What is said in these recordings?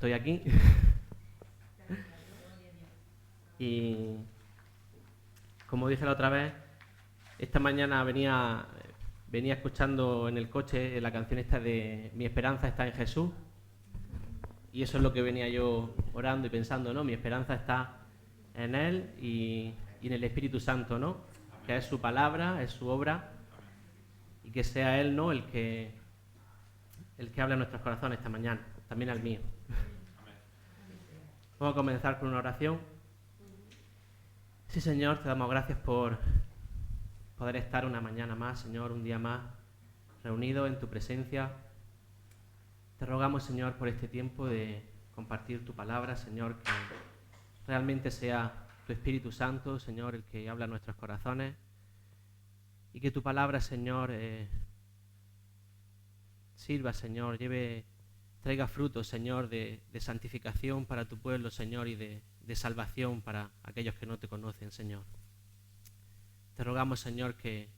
estoy aquí. Y como dije la otra vez, esta mañana venía escuchando en el coche la canción esta de Mi esperanza está en Jesús. Y eso es lo que venía yo orando y pensando, ¿no? Mi esperanza está en Él y en el Espíritu Santo, ¿no? Que es su palabra, es su obra, y que sea Él, ¿no? El que habla en nuestros corazones esta mañana, también al mío. Vamos a comenzar con una oración. Sí, Señor, te damos gracias por poder estar una mañana más, Señor, un día más, reunidos en tu presencia. Te rogamos, Señor, por este tiempo de compartir tu palabra, Señor, que realmente sea tu Espíritu Santo, Señor, el que habla en nuestros corazones, y que tu palabra, Señor, sirva, Señor, traiga frutos, Señor, de santificación para tu pueblo, Señor, y de salvación para aquellos que no te conocen, Señor. Te rogamos, Señor, que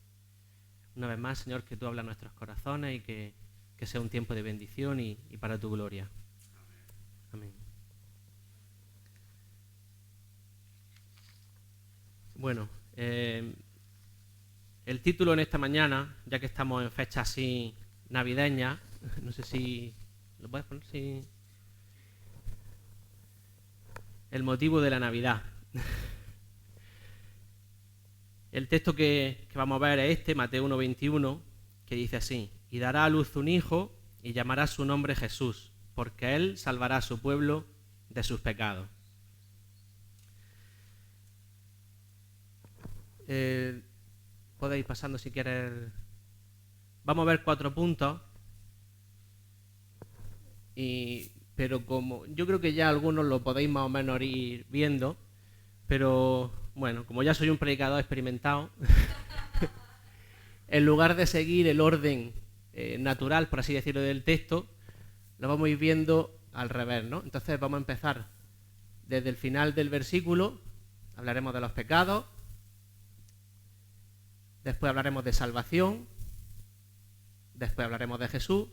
una vez más, Señor, que tú hablas en nuestros corazones y que sea un tiempo de bendición y para tu gloria. Amén. Bueno, el título en esta mañana, ya que estamos en fecha así navideña, no sé si lo puedes poner, sí. El motivo de la Navidad. El texto que vamos a ver es este, Mateo 1:21, que dice así: y dará a luz un hijo y llamará su nombre Jesús, porque él salvará a su pueblo de sus pecados. Podéis ir pasando si quieres. Vamos a ver 4 puntos, pero como yo creo que ya algunos lo podéis más o menos ir viendo, pero bueno, como ya soy un predicador experimentado, en lugar de seguir el orden natural, por así decirlo, del texto, lo vamos a ir viendo al revés, ¿no? Entonces vamos a empezar desde el final del versículo, hablaremos de los pecados, después hablaremos de salvación, después hablaremos de Jesús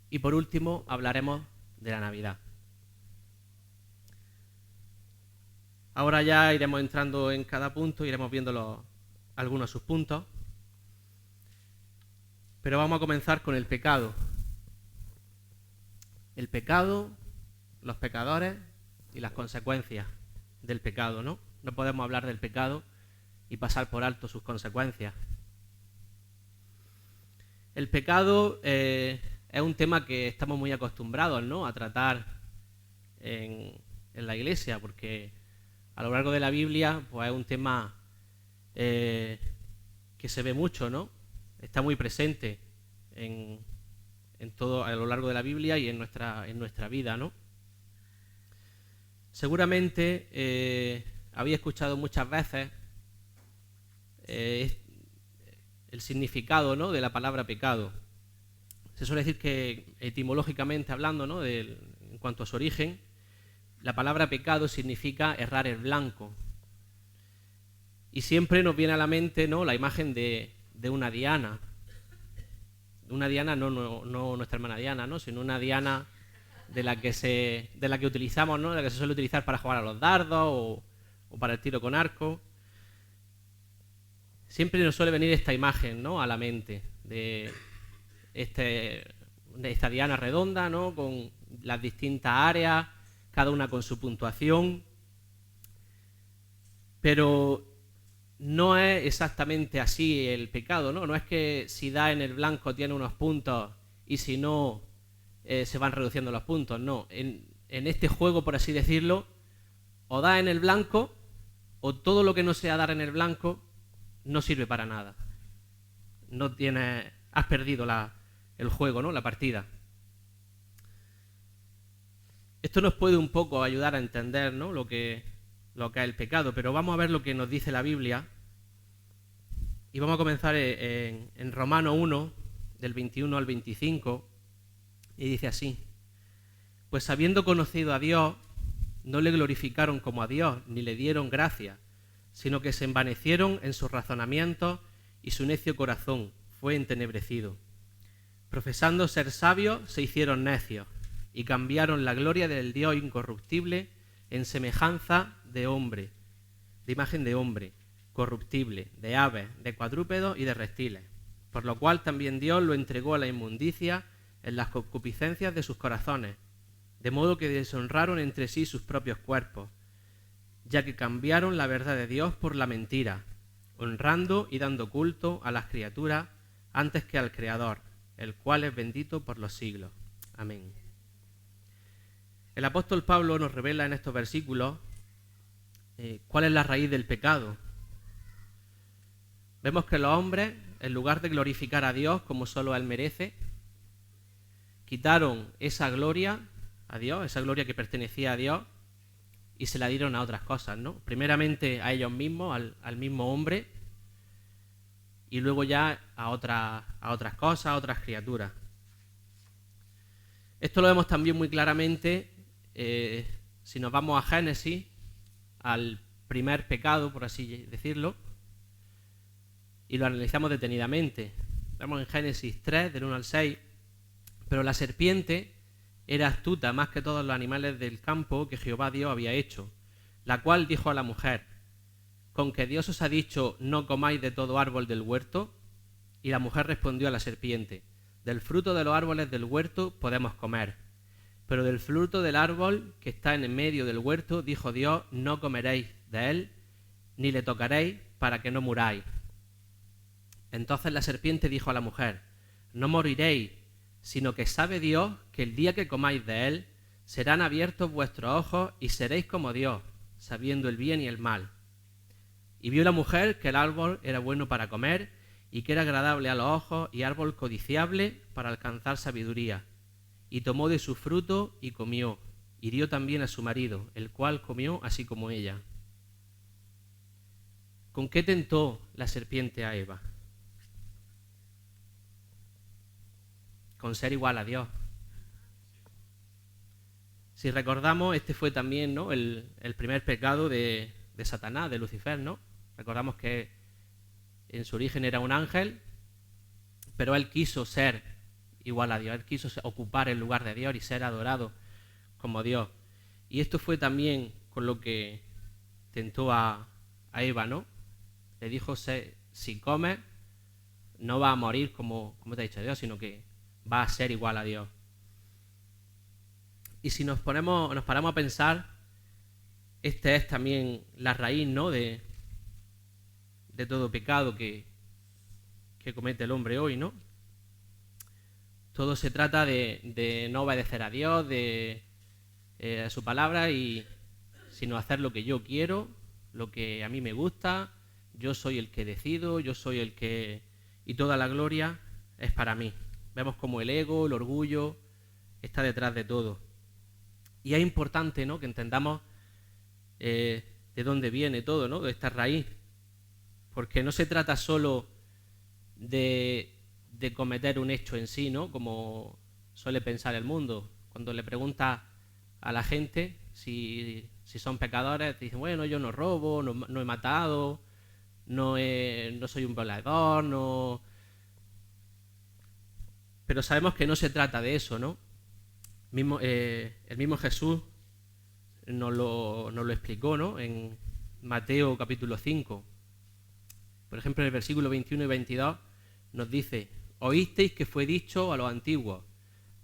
y por último hablaremos de la Navidad. Ahora ya iremos entrando en cada punto, iremos viendo algunos de sus puntos, pero vamos a comenzar con el pecado. El pecado, los pecadores y las consecuencias del pecado, ¿no? No podemos hablar del pecado y pasar por alto sus consecuencias. El pecado es un tema que estamos muy acostumbrados, ¿no?, a tratar en la Iglesia, porque a lo largo de la Biblia pues es un tema que se ve mucho, ¿no? Está muy presente en todo a lo largo de la Biblia y en nuestra vida, ¿no? Seguramente habéis escuchado muchas veces el significado, ¿no?, de la palabra pecado. Se suele decir que etimológicamente hablando, ¿no?, en cuanto a su origen, la palabra pecado significa errar el blanco. Y siempre nos viene a la mente, ¿no?, la imagen de una diana. Una diana, no nuestra hermana Diana, ¿no?, sino una diana de la que utilizamos, ¿no?, de la que se suele utilizar para jugar a los dardos o para el tiro con arco. Siempre nos suele venir esta imagen, ¿no?, a la mente de esta diana redonda, ¿no?, con las distintas áreas, cada una con su puntuación. Pero no es exactamente así el pecado, ¿no? No es que si da en el blanco tiene unos puntos y si no se van reduciendo los puntos, no. En este juego, por así decirlo, o da en el blanco o todo lo que no sea dar en el blanco no sirve para nada. Has perdido el juego, ¿no?, la partida. Esto nos puede un poco ayudar a entender, ¿no?, lo que es el pecado, pero vamos a ver lo que nos dice la Biblia y vamos a comenzar en Romanos 1, del 21 al 25, y dice así: pues habiendo conocido a Dios, no le glorificaron como a Dios, ni le dieron gracia, sino que se envanecieron en sus razonamientos y su necio corazón fue entenebrecido. Profesando ser sabios, se hicieron necios y cambiaron la gloria del Dios incorruptible en semejanza de hombre, de imagen de hombre, corruptible, de aves, de cuadrúpedos y de reptiles. Por lo cual también Dios lo entregó a la inmundicia en las concupiscencias de sus corazones, de modo que deshonraron entre sí sus propios cuerpos, ya que cambiaron la verdad de Dios por la mentira, honrando y dando culto a las criaturas antes que al Creador, el cual es bendito por los siglos. Amén. El apóstol Pablo nos revela en estos versículos cuál es la raíz del pecado. Vemos que los hombres, en lugar de glorificar a Dios como solo Él merece, quitaron esa gloria a Dios, esa gloria que pertenecía a Dios, y se la dieron a otras cosas, ¿no? Primeramente a ellos mismos, al mismo hombre, y luego ya a otras cosas, a otras criaturas. Esto lo vemos también muy claramente si nos vamos a Génesis, al primer pecado, por así decirlo, y lo analizamos detenidamente. Vemos en Génesis 3, del 1 al 6, pero la serpiente era astuta más que todos los animales del campo que Jehová Dios había hecho, la cual dijo a la mujer: ¿con que Dios os ha dicho no comáis de todo árbol del huerto? Y la mujer respondió a la serpiente: del fruto de los árboles del huerto podemos comer, pero del fruto del árbol que está en el medio del huerto, dijo Dios, no comeréis de él, ni le tocaréis, para que no muráis. Entonces la serpiente dijo a la mujer: no moriréis, sino que sabe Dios que el día que comáis de él, serán abiertos vuestros ojos y seréis como Dios, sabiendo el bien y el mal. Y vio la mujer que el árbol era bueno para comer, y que era agradable a los ojos, y árbol codiciable para alcanzar sabiduría. Y tomó de su fruto y comió, y dio también a su marido, el cual comió así como ella. ¿Con qué tentó la serpiente a Eva? Con ser igual a Dios. Si recordamos, este fue también, ¿no?, el primer pecado de Satanás, de Lucifer, ¿no? Recordamos que en su origen era un ángel, pero él quiso ser igual a Dios, él quiso ocupar el lugar de Dios y ser adorado como Dios. Y esto fue también con lo que tentó a Eva, ¿no? Le dijo: si comes, no va a morir como te ha dicho Dios, sino que va a ser igual a Dios. Y si nos paramos a pensar, esta es también la raíz, ¿no?, de todo pecado que comete el hombre hoy, ¿no? Todo se trata de no obedecer a Dios, a su palabra, sino hacer lo que yo quiero, lo que a mí me gusta. Yo soy el que decido, yo soy el que... y toda la gloria es para mí. Vemos como el ego, el orgullo está detrás de todo. Y es importante, ¿no?, que entendamos de dónde viene todo, ¿no?, de esta raíz. Porque no se trata solo de cometer un hecho en sí, ¿no?, como suele pensar el mundo. Cuando le preguntas a la gente si son pecadores, te dicen: bueno, yo no robo, no he matado, no soy un violador, no... Pero sabemos que no se trata de eso, ¿no? El mismo Jesús nos lo explicó, ¿no?, en Mateo capítulo 5. Por ejemplo, en el versículo 21 y 22 nos dice: oísteis que fue dicho a los antiguos,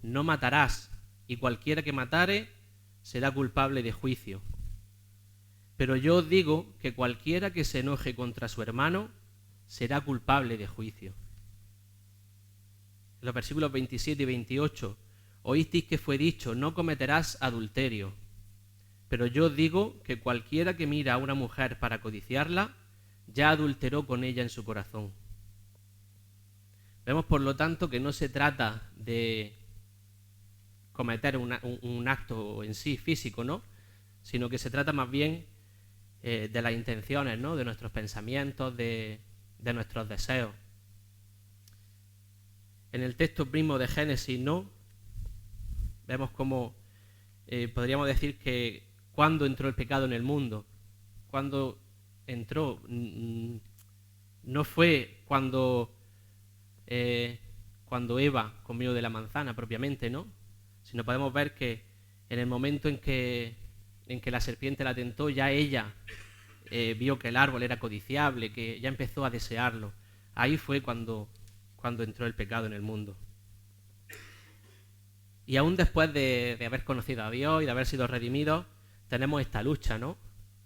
no matarás, y cualquiera que matare será culpable de juicio. Pero yo os digo que cualquiera que se enoje contra su hermano será culpable de juicio. En los versículos 27 y 28, oísteis que fue dicho, no cometerás adulterio. Pero yo os digo que cualquiera que mira a una mujer para codiciarla, ya adulteró con ella en su corazón. Vemos, por lo tanto, que no se trata de cometer un acto en sí físico, ¿no?, sino que se trata más bien de las intenciones, ¿no?, de nuestros pensamientos, de nuestros deseos. En el texto mismo de Génesis, ¿no?, vemos cómo podríamos decir que cuando entró el pecado en el mundo, cuando entró, no fue cuando Eva comió de la manzana propiamente, ¿no?, sino podemos ver que en el momento en que la serpiente la tentó, ya ella vio que el árbol era codiciable, que ya empezó a desearlo. Ahí fue cuando entró el pecado en el mundo. Y aún después de haber conocido a Dios y de haber sido redimidos, tenemos esta lucha, ¿no?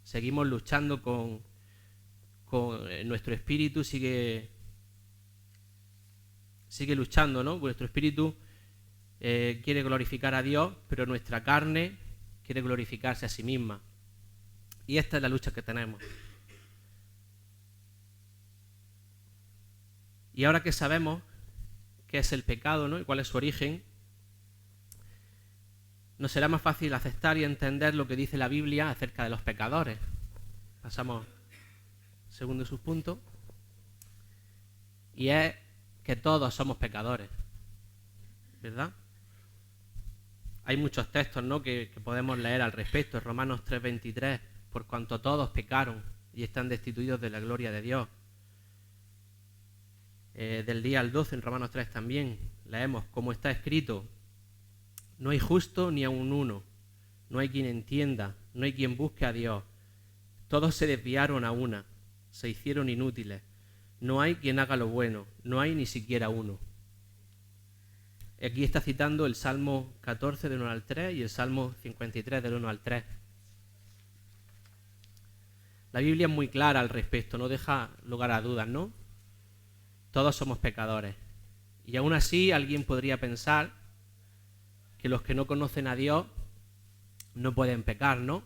Seguimos luchando con nuestro espíritu, sigue luchando, ¿no? Nuestro espíritu quiere glorificar a Dios, pero nuestra carne quiere glorificarse a sí misma. Y esta es la lucha que tenemos. Y ahora que sabemos qué es el pecado, ¿no? Y cuál es su origen, nos será más fácil aceptar y entender lo que dice la Biblia acerca de los pecadores. Pasamos al segundo subpunto. Y es que todos somos pecadores, ¿verdad? Hay muchos textos, ¿no?, que podemos leer al respecto. En Romanos 3:23, por cuanto todos pecaron y están destituidos de la gloria de Dios. Del día al 12 en Romanos 3 también leemos, como está escrito: no hay justo ni aun uno, no hay quien entienda, no hay quien busque a Dios. Todos se desviaron a una, se hicieron inútiles. No hay quien haga lo bueno, no hay ni siquiera uno. Aquí está citando el Salmo 14 del 1 al 3 y el Salmo 53 del 1 al 3. La Biblia es muy clara al respecto, no deja lugar a dudas, ¿no? Todos somos pecadores. Y aún así alguien podría pensar que los que no conocen a Dios no pueden pecar, ¿no?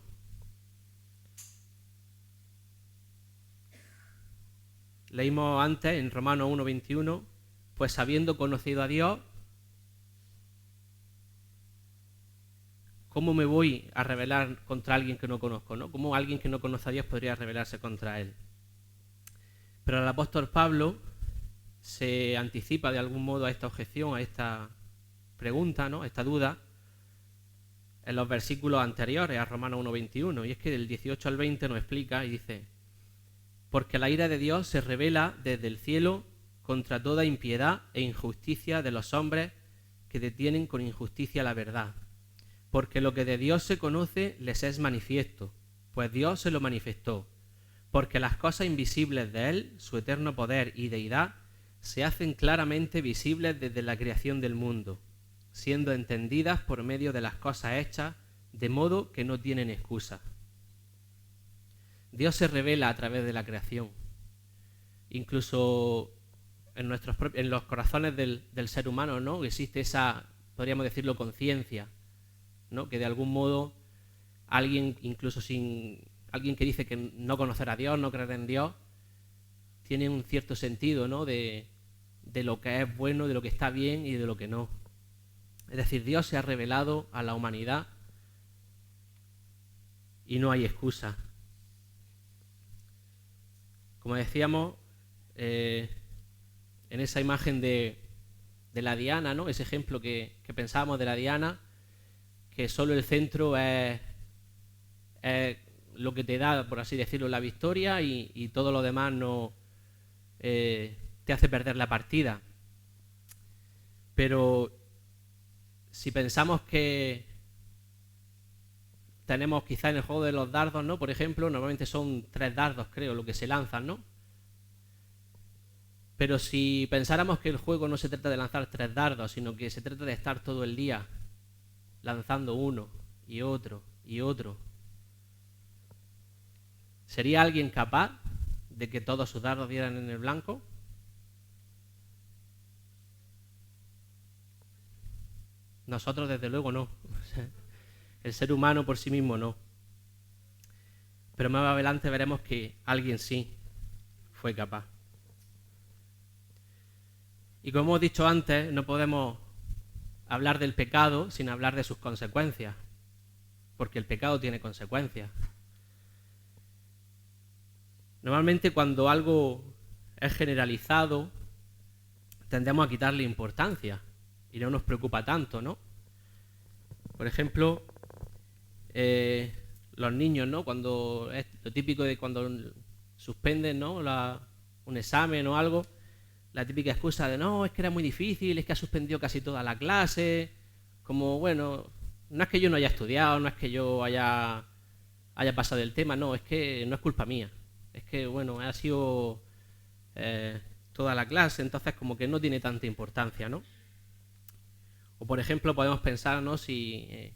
Leímos antes en Romanos 1:21, pues habiendo conocido a Dios, ¿cómo me voy a rebelar contra alguien que no conozco, ¿no? ¿Cómo alguien que no conoce a Dios podría rebelarse contra él? Pero el apóstol Pablo se anticipa de algún modo a esta objeción, a esta pregunta, ¿no?, a esta duda, en los versículos anteriores a Romanos 1:21, y es que del 18 al 20 nos explica y dice: porque la ira de Dios se revela desde el cielo contra toda impiedad e injusticia de los hombres que detienen con injusticia la verdad. Porque lo que de Dios se conoce les es manifiesto, pues Dios se lo manifestó. Porque las cosas invisibles de Él, su eterno poder y deidad, se hacen claramente visibles desde la creación del mundo, siendo entendidas por medio de las cosas hechas, de modo que no tienen excusa. Dios se revela a través de la creación. Incluso en los corazones del ser humano, ¿no?, existe esa, podríamos decirlo, conciencia, ¿no?, que de algún modo alguien, incluso alguien que dice que no conocer a Dios, no creer en Dios, tiene un cierto sentido, ¿no?, de lo que es bueno, de lo que está bien y de lo que no. Es decir, Dios se ha revelado a la humanidad y no hay excusa. Como decíamos, en esa imagen de la diana, ¿no?, ese ejemplo que pensábamos de la diana, que solo el centro es lo que te da, por así decirlo, la victoria, y todo lo demás no te hace perder la partida. Pero si pensamos que tenemos quizá en el juego de los dardos, ¿no?, por ejemplo, normalmente son 3 dardos, creo, lo que se lanzan, ¿no? Pero si pensáramos que el juego no se trata de lanzar 3 dardos, sino que se trata de estar todo el día lanzando uno y otro y otro, ¿sería alguien capaz de que todos sus dardos dieran en el blanco? Nosotros desde luego no. El ser humano por sí mismo no. Pero más adelante veremos que alguien sí fue capaz. Y como hemos dicho antes, no podemos hablar del pecado sin hablar de sus consecuencias, porque el pecado tiene consecuencias. Normalmente cuando algo es generalizado, tendemos a quitarle importancia y no nos preocupa tanto, ¿no? Por ejemplo, los niños, ¿no?, cuando es lo típico de cuando suspenden, ¿no?, un examen o algo, la típica excusa de no, es que era muy difícil, es que ha suspendido casi toda la clase, como, bueno, no es que yo no haya estudiado, no es que yo haya pasado el tema, no, es que no es culpa mía. Es que, bueno, ha sido toda la clase, entonces como que no tiene tanta importancia, ¿no? O por ejemplo podemos pensar, ¿no? Si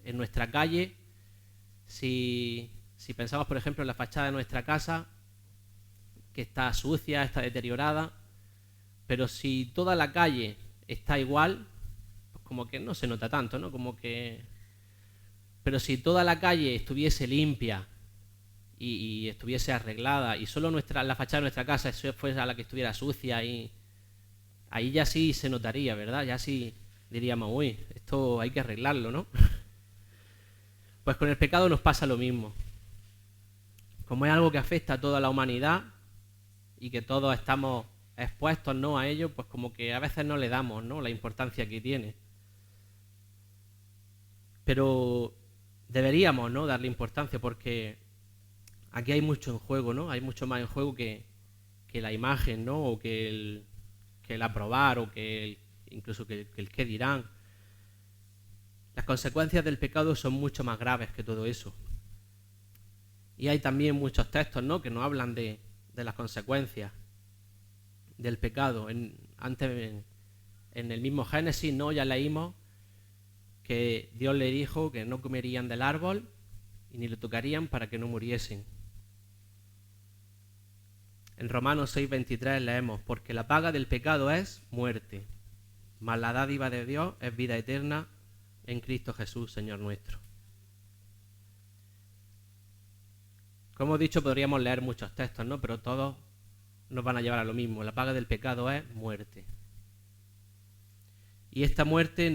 en nuestra calle, si pensamos por ejemplo en la fachada de nuestra casa, que está sucia, está deteriorada, pero si toda la calle está igual, pues como que no se nota tanto, ¿no? Como que... Pero si toda la calle estuviese limpia y estuviese arreglada y solo la fachada de nuestra casa fuese la que estuviera sucia, y ahí ya sí se notaría, ¿verdad? Ya sí diríamos, uy, esto hay que arreglarlo, ¿no? Pues con el pecado nos pasa lo mismo. Como es algo que afecta a toda la humanidad y que todos estamos expuestos, ¿no?, a ello, pues como que a veces no le damos, ¿no?, la importancia que tiene. Pero deberíamos, ¿no?, darle importancia, porque aquí hay mucho en juego, ¿no? Hay mucho más en juego que la imagen, ¿no? O que el aprobar, o incluso que el qué dirán. Las consecuencias del pecado son mucho más graves que todo eso. Y hay también muchos textos, ¿no?, que nos hablan de las consecuencias del pecado. Antes, en el mismo Génesis, ¿no?, ya leímos que Dios le dijo que no comerían del árbol y ni lo tocarían para que no muriesen. En Romanos 6:23 leemos: porque la paga del pecado es muerte, mas la dádiva de Dios es vida eterna en Cristo Jesús, Señor nuestro. Como he dicho, podríamos leer muchos textos, ¿no?, pero todos nos van a llevar a lo mismo. La paga del pecado es muerte. Y esta muerte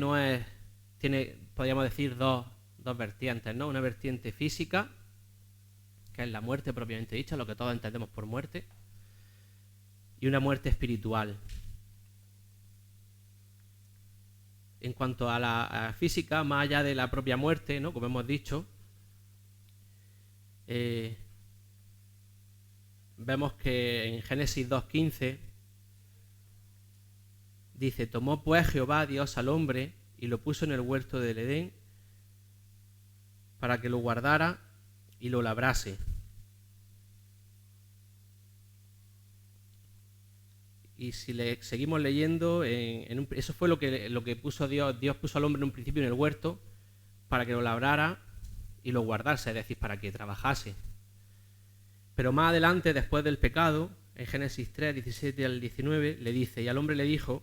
tiene, podríamos decir, dos vertientes, ¿no? Una vertiente física, que es la muerte propiamente dicha, lo que todos entendemos por muerte, y una muerte espiritual. En cuanto a la física, más allá de la propia muerte, ¿no?, como hemos dicho, vemos que en Génesis 2:15 dice: tomó pues Jehová Dios al hombre y lo puso en el huerto del Edén para que lo guardara y lo labrase. Y si seguimos leyendo, eso fue lo que puso Dios. Dios puso al hombre en un principio en el huerto para que lo labrara y lo guardase, es decir, para que trabajase. Pero más adelante, después del pecado, en Génesis 3:17 al 19, le dice: y al hombre le dijo: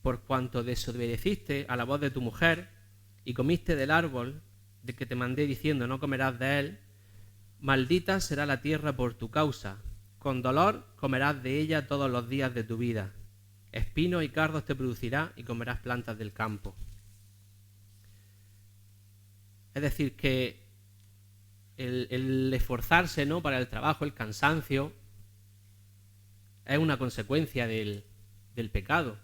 por cuanto desobedeciste a la voz de tu mujer y comiste del árbol de que te mandé diciendo no comerás de él, maldita será la tierra por tu causa, con dolor comerás de ella todos los días de tu vida, espinos y cardos te producirá y comerás plantas del campo. Es decir, que el esforzarse, ¿no?, para el trabajo, el cansancio, es una consecuencia del pecado.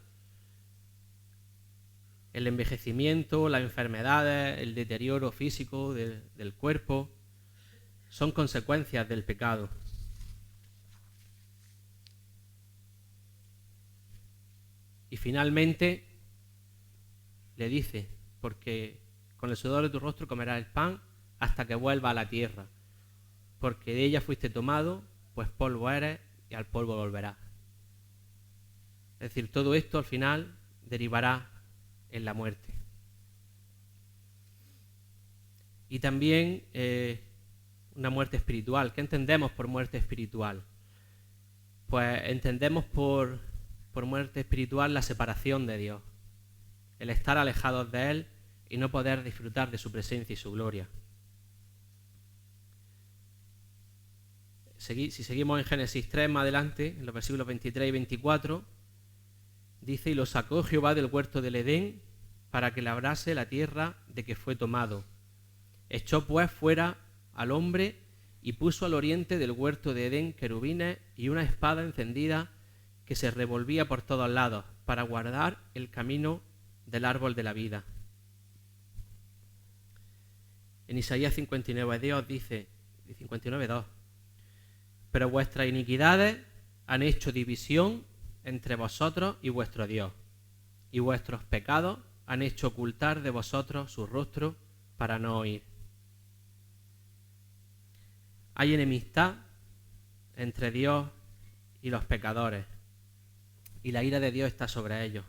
El envejecimiento, las enfermedades, el deterioro físico del cuerpo, son consecuencias del pecado. Y finalmente le dice: porque con el sudor de tu rostro comerás el pan hasta que vuelva a la tierra, porque de ella fuiste tomado, pues polvo eres y al polvo volverás. Es decir, todo esto al final derivará en la muerte. Y también una muerte espiritual. ¿Qué entendemos por muerte espiritual? Pues entendemos por muerte espiritual la separación de Dios, el estar alejados de Él y no poder disfrutar de su presencia y su gloria. Si seguimos en Génesis 3 más adelante, en los versículos 23 y 24, dice: y lo sacó Jehová del huerto del Edén para que labrase la tierra de que fue tomado. Echó pues fuera al hombre y puso al oriente del huerto de Edén querubines y una espada encendida que se revolvía por todos lados para guardar el camino del árbol de la vida. En Isaías 59:2 Dios dice, 59:2: pero vuestras iniquidades han hecho división entre vosotros y vuestro Dios, y vuestros pecados han hecho ocultar de vosotros su rostro para no oír. Hay enemistad entre Dios y los pecadores, y la ira de Dios está sobre ellos,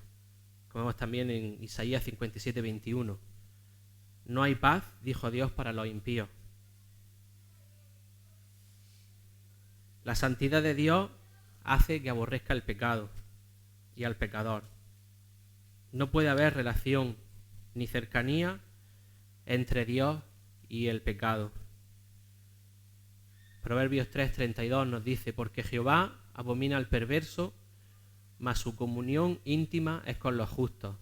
como vemos también en Isaías 57, 21. No hay paz, dijo Dios, para los impíos. La santidad de Dios hace que aborrezca el pecado y al pecador. No puede haber relación ni cercanía entre Dios y el pecado. Proverbios 3:32 nos dice: porque Jehová abomina al perverso, mas su comunión íntima es con los justos.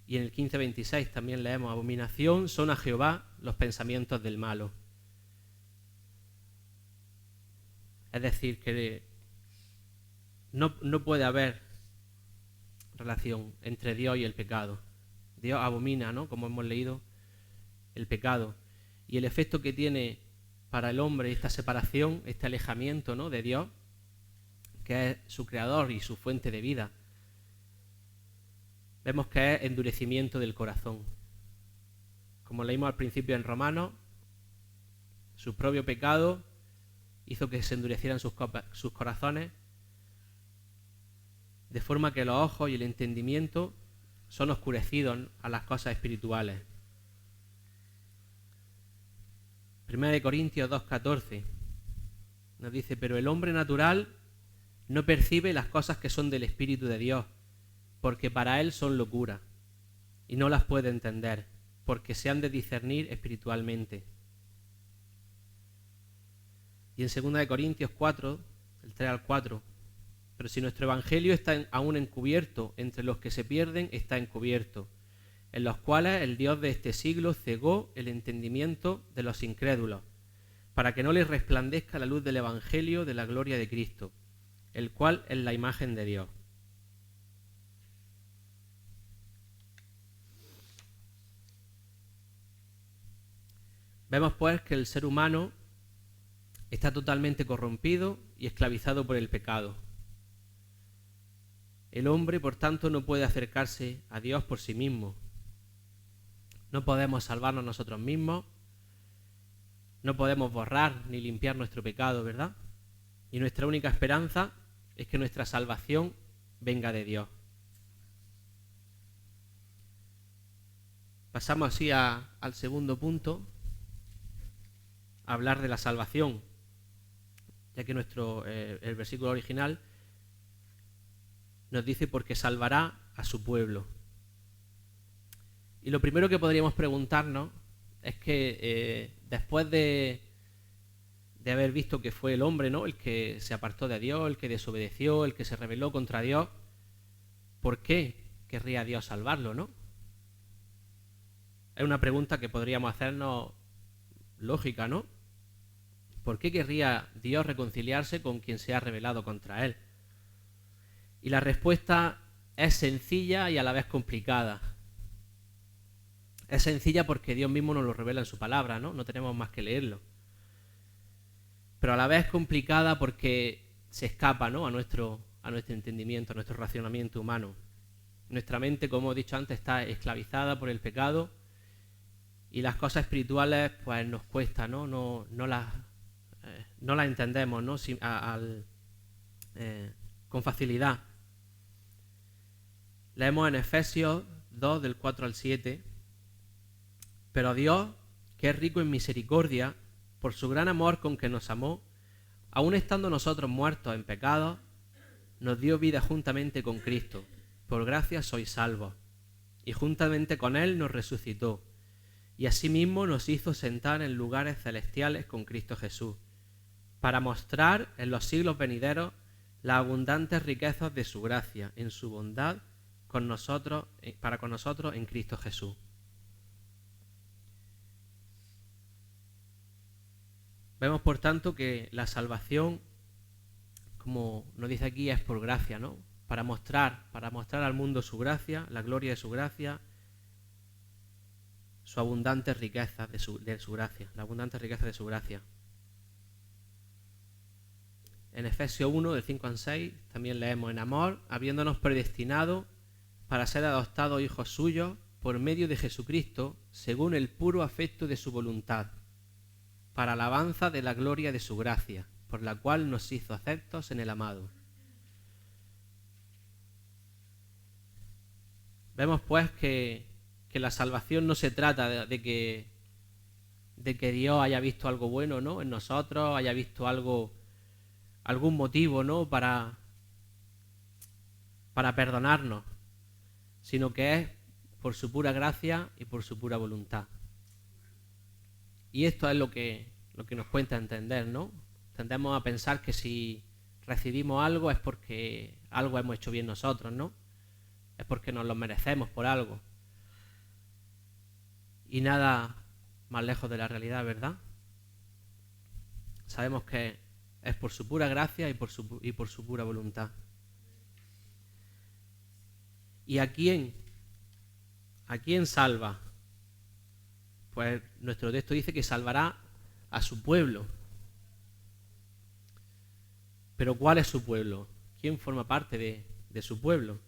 Y en el 15:26 también leemos: abominación son a Jehová los pensamientos del malo. Es decir, que no puede haber relación entre Dios y el pecado. Dios abomina, ¿no?, como hemos leído, el pecado. Y el efecto que tiene para el hombre esta separación, este alejamiento, ¿no?, de Dios, que es su creador y su fuente de vida, vemos que es endurecimiento del corazón. Como leímos al principio en Romanos, su propio pecado hizo que se endurecieran sus corazones, de forma que los ojos y el entendimiento son oscurecidos a las cosas espirituales. 1 Corintios 2:14 nos dice: pero el hombre natural no percibe las cosas que son del Espíritu de Dios, porque para él son locura, y no las puede entender, porque se han de discernir espiritualmente. Y en 2 Corintios 4, el 3 al 4, pero si nuestro evangelio está aún encubierto, entre los que se pierden está encubierto, en los cuales el Dios de este siglo cegó el entendimiento de los incrédulos, para que no les resplandezca la luz del evangelio de la gloria de Cristo, el cual es la imagen de Dios. Vemos pues que el ser humano está totalmente corrompido y esclavizado por el pecado. El hombre, por tanto, no puede acercarse a Dios por sí mismo. No podemos salvarnos nosotros mismos, no podemos borrar ni limpiar nuestro pecado, ¿verdad? Y nuestra única esperanza es que nuestra salvación venga de Dios. Pasamos así al segundo punto, a hablar de la salvación, ya que el versículo original nos dice: porque salvará a su pueblo. Y lo primero que podríamos preguntarnos es que después de haber visto que fue el hombre, ¿no?, el que se apartó de Dios, el que desobedeció, el que se rebeló contra Dios, ¿por qué querría Dios salvarlo, no? Es una pregunta que podríamos hacernos lógica, ¿no? ¿Por qué querría Dios reconciliarse con quien se ha rebelado contra Él? Y la respuesta es sencilla y a la vez complicada. Es sencilla porque Dios mismo nos lo revela en su palabra, ¿no? No tenemos más que leerlo. Pero a la vez complicada porque se escapa, ¿no?, a nuestro entendimiento, a nuestro racionamiento humano. Nuestra mente, como he dicho antes, está esclavizada por el pecado y las cosas espirituales pues nos cuesta, ¿no? No las entendemos, ¿no?, con facilidad. Leemos en Efesios 2, del 4 al 7. Pero Dios, que es rico en misericordia, por su gran amor con que nos amó, aun estando nosotros muertos en pecados, nos dio vida juntamente con Cristo. Por gracia sois salvos. Y juntamente con Él nos resucitó. Y asimismo nos hizo sentar en lugares celestiales con Cristo Jesús, para mostrar en los siglos venideros las abundantes riquezas de su gracia, en su bondad para con nosotros en Cristo Jesús. Vemos, por tanto, que la salvación, como nos dice aquí, es por gracia, ¿no? Para mostrar al mundo su gracia, la gloria de su gracia, su abundante riqueza de su gracia, la abundante riqueza de su gracia. En Efesios 1, del 5 al 6, también leemos: en amor, habiéndonos predestinado para ser adoptados hijos suyos por medio de Jesucristo, según el puro afecto de su voluntad, para alabanza de la gloria de su gracia, por la cual nos hizo aceptos en el amado. Vemos pues que la salvación no se trata de que Dios haya visto algo bueno, ¿no?, en nosotros, haya visto algún motivo, ¿no?, para perdonarnos, sino que es por su pura gracia y por su pura voluntad. Y esto es lo que nos cuesta entender, ¿no? Tendemos a pensar que si recibimos algo es porque algo hemos hecho bien nosotros, ¿no? Es porque nos lo merecemos por algo. Y nada más lejos de la realidad, ¿verdad? Sabemos que es por su pura gracia y por su pura voluntad. ¿Y a quién salva? Pues nuestro texto dice que salvará a su pueblo. Pero ¿cuál es su pueblo? ¿Quién forma parte de su pueblo?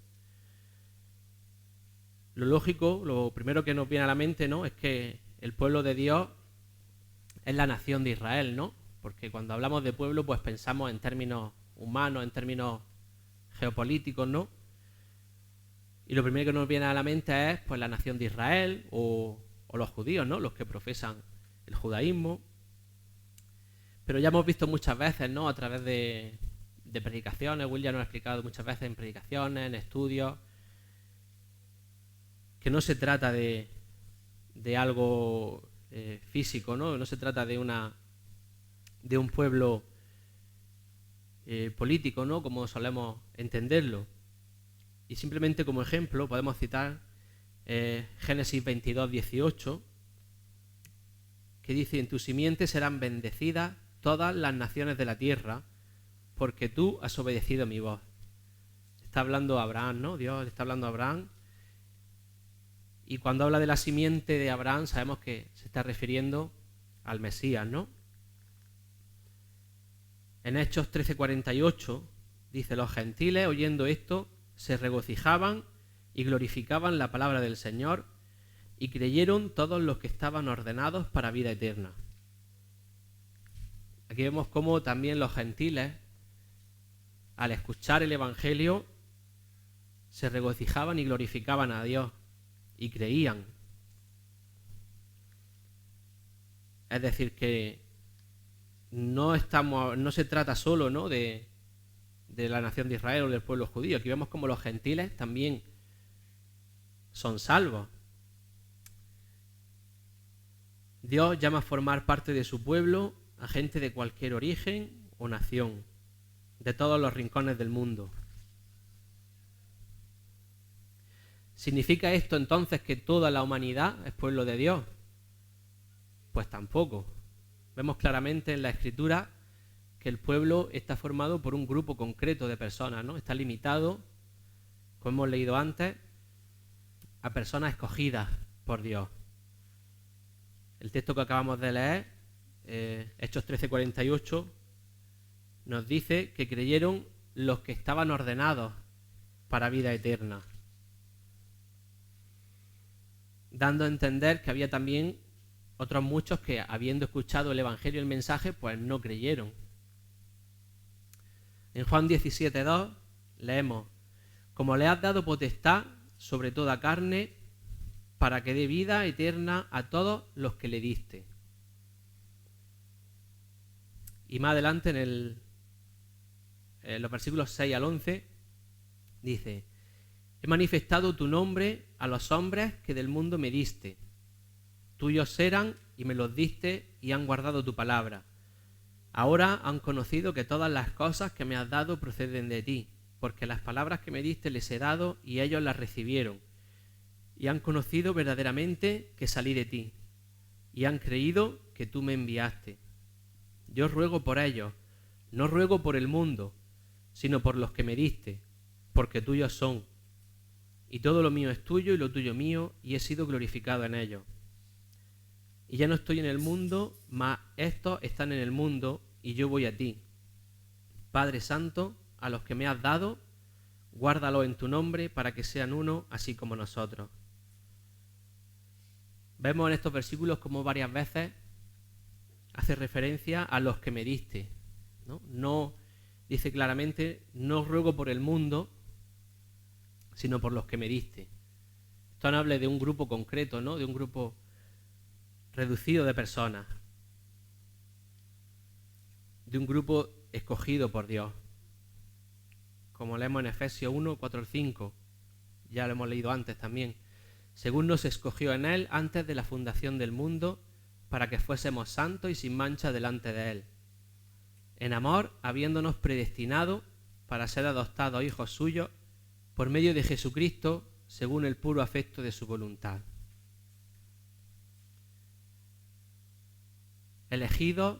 Lo lógico, lo primero que nos viene a la mente, ¿no?, es que el pueblo de Dios es la nación de Israel, ¿no? Porque cuando hablamos de pueblo, pues pensamos en términos humanos, en términos geopolíticos, ¿no? Y lo primero que nos viene a la mente es pues la nación de Israel o los judíos, ¿no?, los que profesan el judaísmo. Pero ya hemos visto muchas veces, ¿no?, a través de predicaciones, Will ya nos ha explicado muchas veces en predicaciones, en estudios, que no se trata de algo físico, ¿no? No se trata de un pueblo político, ¿no?, como solemos entenderlo. Y simplemente como ejemplo podemos citar Génesis 22, 18, que dice: en tu simiente serán bendecidas todas las naciones de la tierra, porque tú has obedecido mi voz. Está hablando a Abraham, ¿no? Dios le está hablando a Abraham. Y cuando habla de la simiente de Abraham, sabemos que se está refiriendo al Mesías, ¿no? En Hechos 13:48 dice: los gentiles, oyendo esto, se regocijaban y glorificaban la palabra del Señor, y creyeron todos los que estaban ordenados para vida eterna. Aquí vemos cómo también los gentiles, al escuchar el Evangelio, se regocijaban y glorificaban a Dios y creían. Es decir, que no se trata solo, ¿no?, de la nación de Israel o del pueblo judío. Aquí vemos cómo los gentiles también son salvos. Dios llama a formar parte de su pueblo a gente de cualquier origen o nación, de todos los rincones del mundo. ¿Significa esto entonces que toda la humanidad es pueblo de Dios? Pues tampoco. Vemos claramente en la Escritura que el pueblo está formado por un grupo concreto de personas, ¿no? Está limitado, como hemos leído antes, a personas escogidas por Dios. El texto que acabamos de leer, Hechos 13:48, nos dice que creyeron los que estaban ordenados para vida eterna, dando a entender que había también otros muchos que, habiendo escuchado el Evangelio y el mensaje, pues no creyeron. En Juan 17:2 leemos: como le has dado potestad sobre toda carne, para que dé vida eterna a todos los que le diste. Y más adelante en los versículos 6 al 11 dice: he manifestado tu nombre a los hombres que del mundo me diste. Tuyos eran y me los diste y han guardado tu palabra. Ahora han conocido que todas las cosas que me has dado proceden de ti, porque las palabras que me diste les he dado y ellos las recibieron. Y han conocido verdaderamente que salí de ti, y han creído que tú me enviaste. Yo ruego por ellos, no ruego por el mundo, sino por los que me diste, porque tuyos son. Y todo lo mío es tuyo y lo tuyo mío, y he sido glorificado en ellos. Y ya no estoy en el mundo, mas estos están en el mundo, y yo voy a ti. Padre Santo, a los que me has dado, guárdalo en tu nombre para que sean uno, así como nosotros. Vemos en estos versículos como varias veces hace referencia a los que me diste, ¿no? No dice claramente, no ruego por el mundo, sino por los que me diste. Esto no habla de un grupo concreto, ¿no? De un grupo reducido de personas, de un grupo escogido por Dios. Como leemos en Efesios 1, 4 al 5, ya lo hemos leído antes también. Según nos escogió en Él antes de la fundación del mundo, para que fuésemos santos y sin mancha delante de Él. En amor, habiéndonos predestinado para ser adoptados hijos suyos por medio de Jesucristo, según el puro afecto de su voluntad. Elegidos,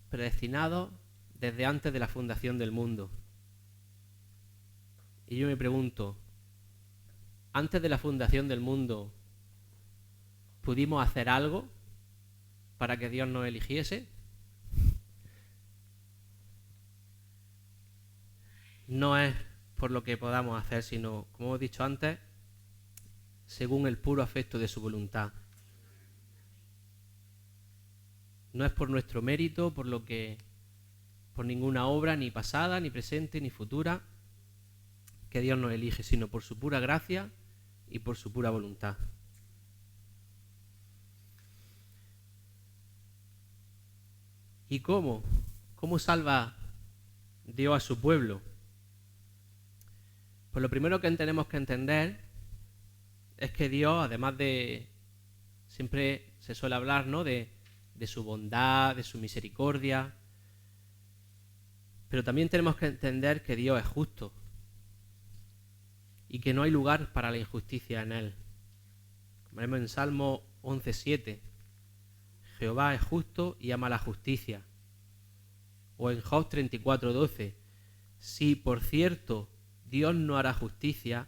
predestinados desde antes de la fundación del mundo. Y yo me pregunto, antes de la fundación del mundo, ¿pudimos hacer algo para que Dios nos eligiese? No es por lo que podamos hacer, sino, como hemos dicho antes, según el puro afecto de su voluntad. No es por nuestro mérito, por ninguna obra, ni pasada, ni presente, ni futura, que Dios nos elige, sino por su pura gracia y por su pura voluntad. ¿Y cómo? ¿Cómo salva Dios a su pueblo? Pues lo primero que tenemos que entender es que Dios, además de, siempre se suele hablar, ¿no?, de su bondad, de su misericordia, pero también tenemos que entender que Dios es justo y que no hay lugar para la injusticia en Él. Como vemos en Salmo 11:7, Jehová es justo y ama la justicia. O en Job 34:12, si por cierto Dios no hará injusticia,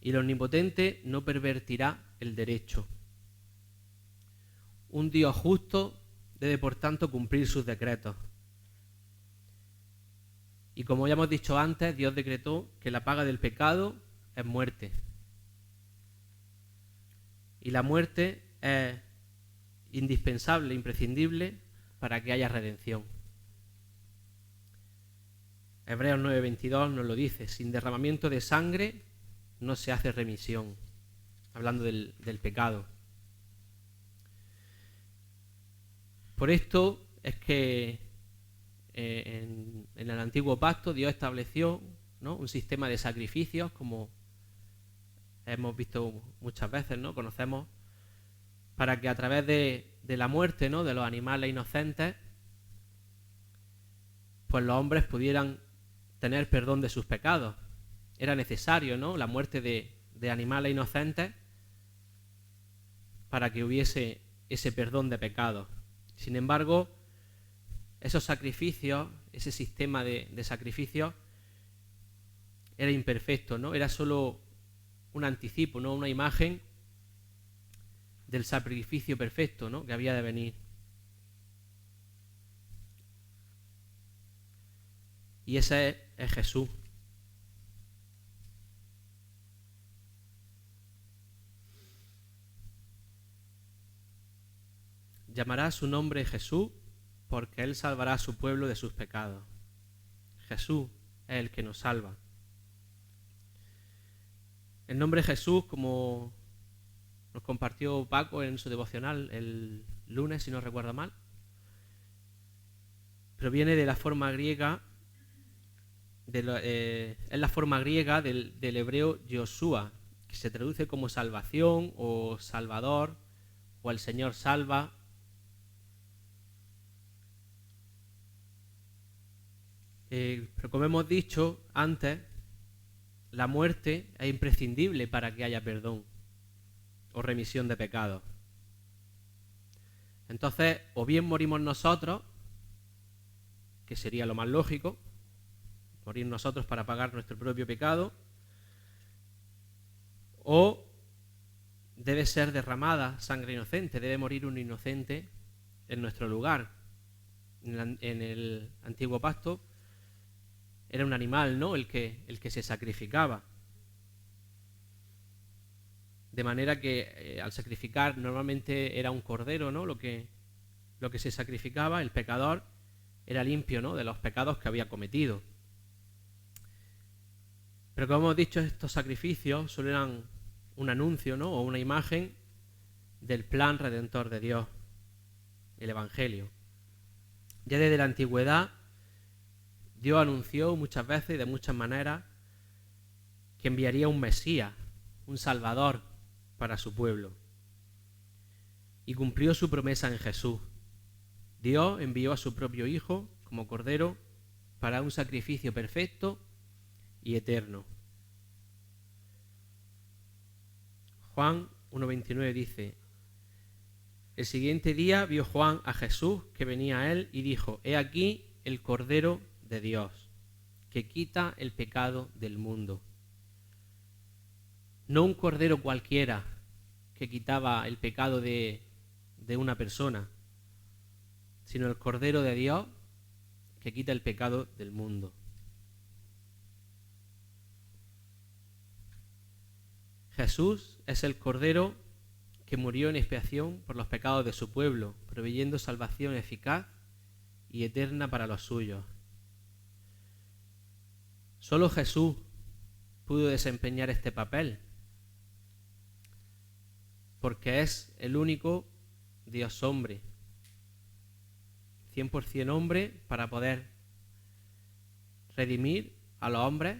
y el Omnipotente no pervertirá el derecho. Un Dios justo debe, por tanto, cumplir sus decretos. Y como ya hemos dicho antes, Dios decretó que la paga del pecado es muerte. Y la muerte es indispensable, imprescindible, para que haya redención. Hebreos 9:22 nos lo dice, sin derramamiento de sangre no se hace remisión, hablando del pecado. Por esto es que en el antiguo pacto Dios estableció, ¿no?, un sistema de sacrificios, como hemos visto muchas veces, ¿no?, conocemos, para que a través de la muerte, ¿no?, de los animales inocentes, pues los hombres pudieran tener perdón de sus pecados. Era necesario, ¿no?, la muerte de animales inocentes para que hubiese ese perdón de pecados. Sin embargo, esos sacrificios, ese sistema de sacrificios era imperfecto, ¿no? Era solo un anticipo, ¿no?, una imagen del sacrificio perfecto, ¿no?, que había de venir. Y ese es Jesús. Llamará su nombre Jesús, porque Él salvará a su pueblo de sus pecados. Jesús es el que nos salva. El nombre Jesús, como nos compartió Paco en su devocional el lunes, si no recuerdo mal, proviene de la forma griega, es la forma griega del hebreo Yoshua, que se traduce como salvación o salvador o el Señor salva. Pero como hemos dicho antes, la muerte es imprescindible para que haya perdón o remisión de pecados. Entonces, o bien morimos nosotros, que sería lo más lógico, morir nosotros para pagar nuestro propio pecado, o debe ser derramada sangre inocente, debe morir un inocente en nuestro lugar. En el antiguo pacto era un animal, ¿no? El que se sacrificaba. De manera que al sacrificar normalmente era un cordero, ¿no? Lo que se sacrificaba, el pecador era limpio, ¿no? De los pecados que había cometido. Pero como hemos dicho, estos sacrificios solo eran un anuncio, ¿no? O una imagen del plan redentor de Dios, el Evangelio. Ya desde la antigüedad, Dios anunció muchas veces y de muchas maneras que enviaría un Mesías, un Salvador para su pueblo. Y cumplió su promesa en Jesús. Dios envió a su propio Hijo como Cordero para un sacrificio perfecto y eterno. Juan 1:29 dice: el siguiente día vio Juan a Jesús que venía a él y dijo: he aquí el Cordero de Dios, que quita el pecado del mundo. No un cordero cualquiera que quitaba el pecado de una persona, sino el Cordero de Dios que quita el pecado del mundo. Jesús es el Cordero que murió en expiación por los pecados de su pueblo, proveyendo salvación eficaz y eterna para los suyos. Solo Jesús pudo desempeñar este papel, porque es el único Dios hombre, 100% hombre, para poder redimir a los hombres,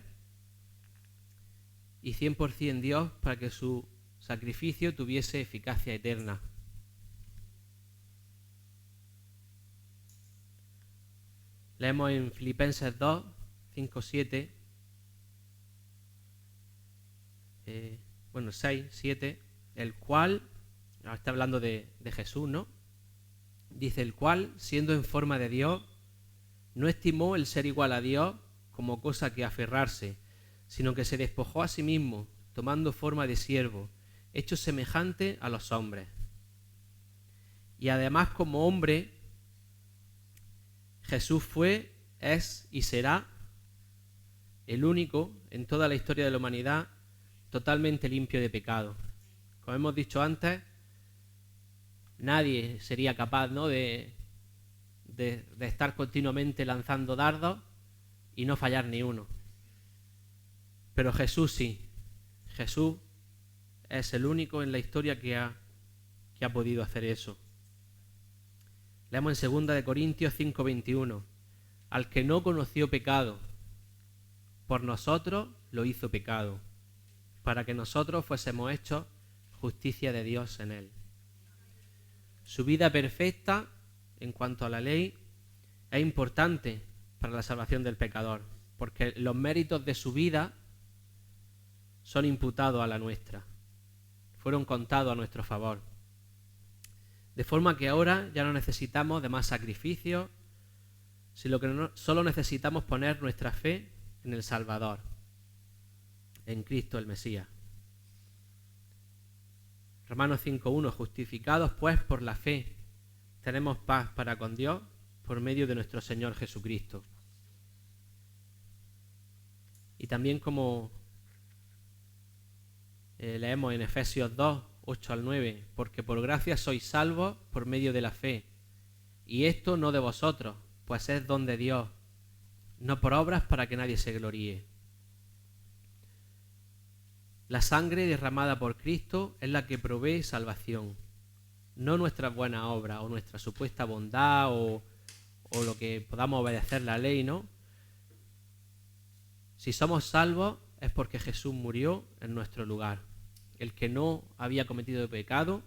y 100% Dios para que su sacrificio tuviese eficacia eterna. Leemos en Filipenses 2, 5, 7, 6, 7, el cual, ahora está hablando de Jesús, ¿no? Dice: el cual, siendo en forma de Dios, no estimó el ser igual a Dios como cosa que aferrarse, sino que se despojó a sí mismo, tomando forma de siervo, hecho semejante a los hombres. Y además, como hombre, Jesús fue, es y será el único en toda la historia de la humanidad totalmente limpio de pecado. Como hemos dicho antes, nadie sería capaz, ¿no?, de estar continuamente lanzando dardos y no fallar ni uno. Pero Jesús sí. Jesús es el único en la historia que ha podido hacer eso. Leemos en 2 Corintios 5:21. Al que no conoció pecado, por nosotros lo hizo pecado, para que nosotros fuésemos hechos justicia de Dios en él. Su vida perfecta en cuanto a la ley es importante para la salvación del pecador, porque los méritos de su vida son imputados a la nuestra, fueron contados a nuestro favor. De forma que ahora ya no necesitamos de más sacrificios, sino que solo necesitamos poner nuestra fe en el Salvador, en Cristo el Mesías. Romanos 5:1: justificados pues por la fe, tenemos paz para con Dios por medio de nuestro Señor Jesucristo. Y también, como leemos en Efesios 2, 8 al 9, porque por gracia sois salvos por medio de la fe, y esto no de vosotros, pues es don de Dios, no por obras para que nadie se gloríe. La sangre derramada por Cristo es la que provee salvación, no nuestras buenas obras o nuestra supuesta bondad o lo que podamos obedecer la ley, ¿no? Si somos salvos es porque Jesús murió en nuestro lugar. El que no había cometido pecado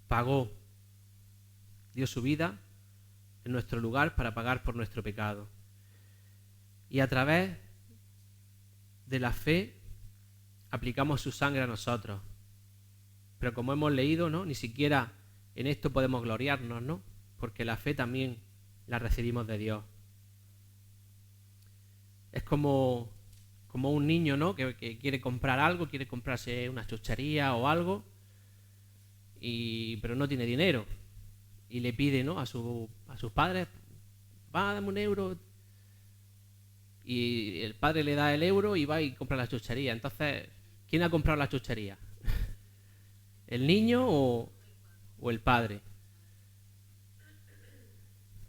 pagó, dio su vida en nuestro lugar para pagar por nuestro pecado. Y a través de la fe aplicamos su sangre a nosotros. Pero como hemos leído, ¿no?, ni siquiera en esto podemos gloriarnos, ¿no?, porque la fe también la recibimos de Dios. Es como un niño, ¿no?, que quiere comprar algo, quiere comprarse una chuchería o algo, pero no tiene dinero. Y le pide, ¿no?, a sus padres: va, dame 1 euro. y el padre le da el euro y va y compra la chuchería. Entonces, ¿quién ha comprado la chuchería? ¿El niño o el padre?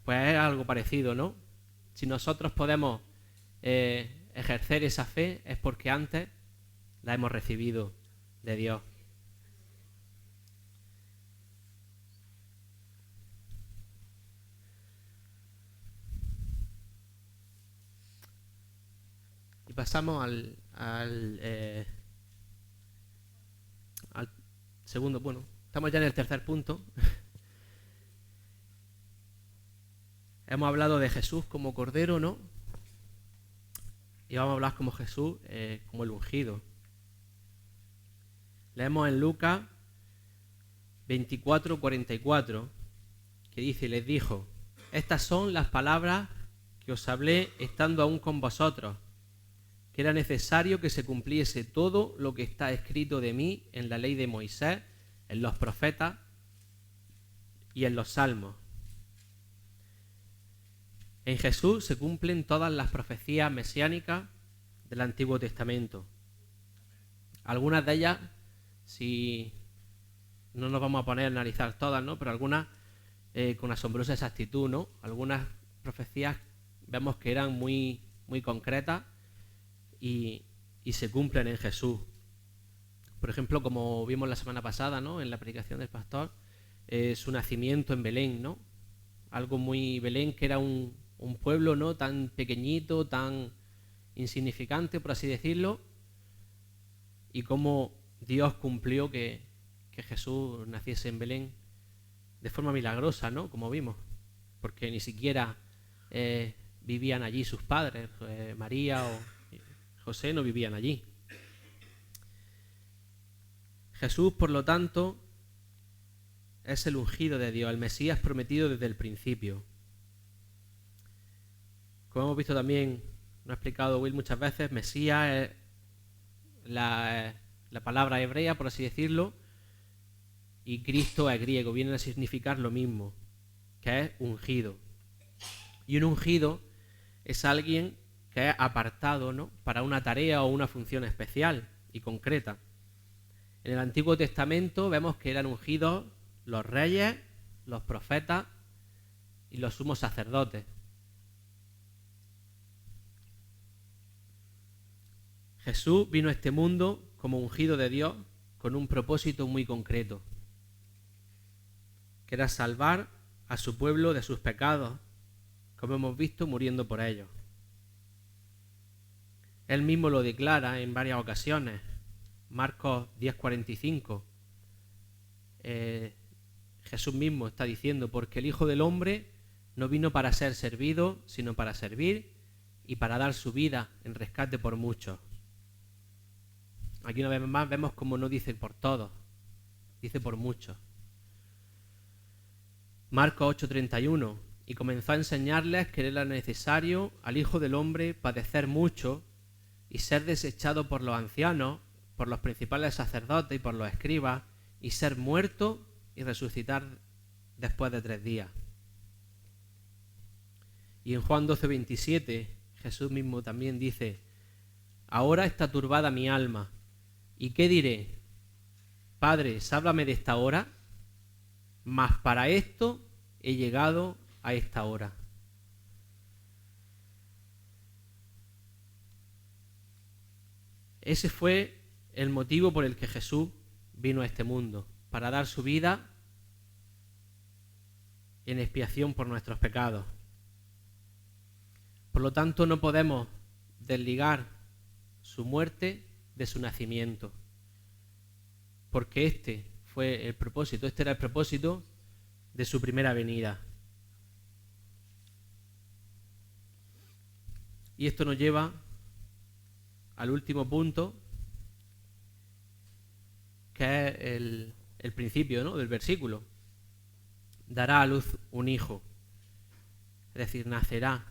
Pues es algo parecido, ¿no? Si nosotros podemos ejercer esa fe es porque antes la hemos recibido de Dios. Y pasamos al segundo, bueno, estamos ya en el tercer punto. Hemos hablado de Jesús como Cordero, ¿no? Y vamos a hablar como Jesús, como el ungido. Leemos en Lucas 24:44, que dice, les dijo, estas son las palabras que os hablé estando aún con vosotros, que era necesario que se cumpliese todo lo que está escrito de mí en la ley de Moisés, en los profetas y en los salmos. En Jesús se cumplen todas las profecías mesiánicas del Antiguo Testamento. Algunas de ellas, si no nos vamos a poner a analizar todas, ¿no? Pero algunas con asombrosa exactitud, ¿no? Algunas profecías vemos que eran muy, muy concretas y se cumplen en Jesús. Por ejemplo, como vimos la semana pasada, ¿no? En la predicación del pastor, su nacimiento en Belén, ¿no? Algo muy Belén, que era un pueblo, ¿no? Tan pequeñito, tan insignificante, por así decirlo, y cómo Dios cumplió que Jesús naciese en Belén de forma milagrosa, ¿no? Como vimos, porque ni siquiera vivían allí sus padres, María o José no vivían allí. Jesús, por lo tanto, es el ungido de Dios, el Mesías prometido desde el principio. Como hemos visto también, lo ha explicado Will muchas veces, Mesías es la palabra hebrea, por así decirlo, y Cristo es griego, vienen a significar lo mismo, que es ungido. Y un ungido es alguien que es apartado, ¿no? Para una tarea o una función especial y concreta. En el Antiguo Testamento vemos que eran ungidos los reyes, los profetas y los sumos sacerdotes. Jesús vino a este mundo como ungido de Dios con un propósito muy concreto, que era salvar a su pueblo de sus pecados, como hemos visto, muriendo por ellos. Él mismo lo declara en varias ocasiones. Marcos 10:45. Jesús mismo está diciendo, porque el Hijo del Hombre no vino para ser servido, sino para servir y para dar su vida en rescate por muchos. Aquí una vez más vemos como no dice por todos, dice por muchos. Marcos 8:31. Y comenzó a enseñarles que era necesario al Hijo del Hombre padecer mucho y ser desechado por los ancianos, por los principales sacerdotes y por los escribas, y ser muerto y resucitar después de 3 días. Y en Juan 12:27, Jesús mismo también dice, ahora está turbada mi alma, ¿y qué diré? Padre, sálvame de esta hora, mas para esto he llegado a esta hora. Ese fue el motivo por el que Jesús vino a este mundo, para dar su vida en expiación por nuestros pecados. Por lo tanto, no podemos desligar su muerte de su nacimiento, porque este era el propósito de su primera venida. Y esto nos lleva al último punto, que es el principio, ¿no?, del versículo. Dará a luz un hijo, es decir, nacerá.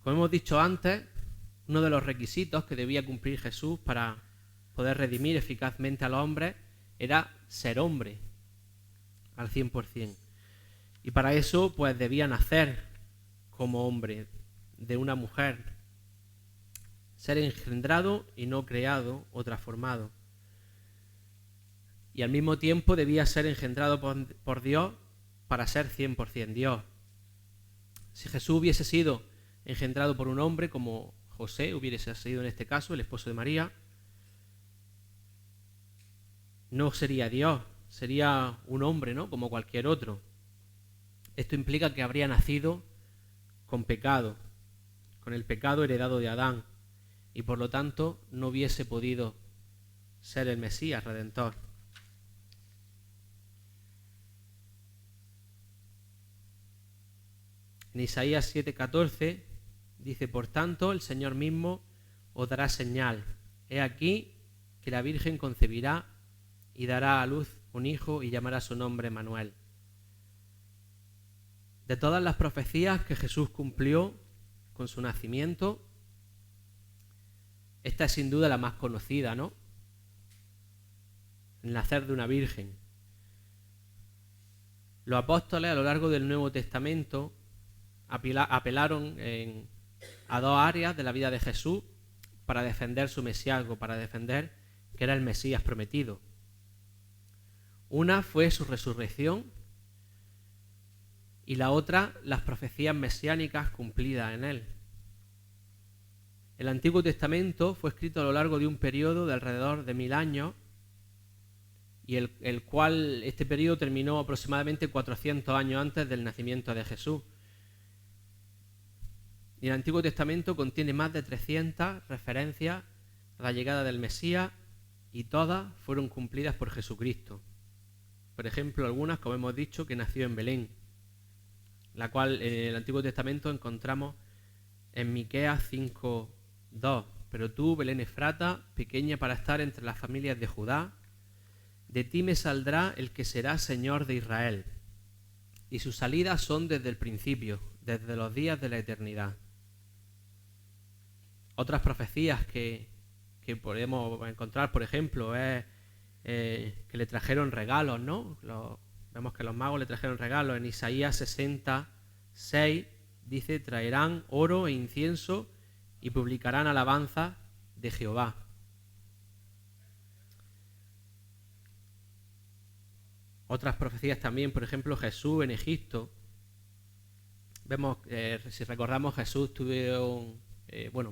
Como hemos dicho antes, uno de los requisitos que debía cumplir Jesús para poder redimir eficazmente al hombre era ser hombre al 100%. Y para eso, pues, debía nacer como hombre, de una mujer, ser engendrado y no creado o transformado. Y al mismo tiempo debía ser engendrado por Dios para ser 100% Dios. Si Jesús hubiese sido engendrado por un hombre, como José hubiese sido en este caso, el esposo de María, no sería Dios, sería un hombre, ¿no? Como cualquier otro. Esto implica que habría nacido con pecado, con el pecado heredado de Adán, y por lo tanto no hubiese podido ser el Mesías Redentor. En Isaías 7:14 dice: por tanto, el Señor mismo os dará señal. He aquí que la Virgen concebirá y dará a luz un hijo y llamará su nombre Emmanuel. De todas las profecías que Jesús cumplió con su nacimiento, esta es sin duda la más conocida, ¿no? El nacer de una virgen. Los apóstoles a lo largo del Nuevo Testamento apelaron a dos áreas de la vida de Jesús para defender su mesiazgo, para defender que era el Mesías prometido. Una fue su resurrección y la otra las profecías mesiánicas cumplidas en él. El Antiguo Testamento fue escrito a lo largo de un periodo de alrededor de 1000 años y este periodo terminó aproximadamente 400 años antes del nacimiento de Jesús. Y el Antiguo Testamento contiene más de 300 referencias a la llegada del Mesías y todas fueron cumplidas por Jesucristo. Por ejemplo, algunas, como hemos dicho, que nació en Belén, la cual en el Antiguo Testamento encontramos en Miqueas 5:2. Pero tú, Belén Efrata, pequeña para estar entre las familias de Judá, de ti me saldrá el que será Señor de Israel, y sus salidas son desde el principio, desde los días de la eternidad. Otras profecías que podemos encontrar, por ejemplo, es que le trajeron regalos, ¿no? Vemos que los magos le trajeron regalos. En Isaías 66 dice: traerán oro e incienso y publicarán alabanza de Jehová. Otras profecías también, por ejemplo, Jesús en Egipto. Vemos, si recordamos, Jesús tuvieron,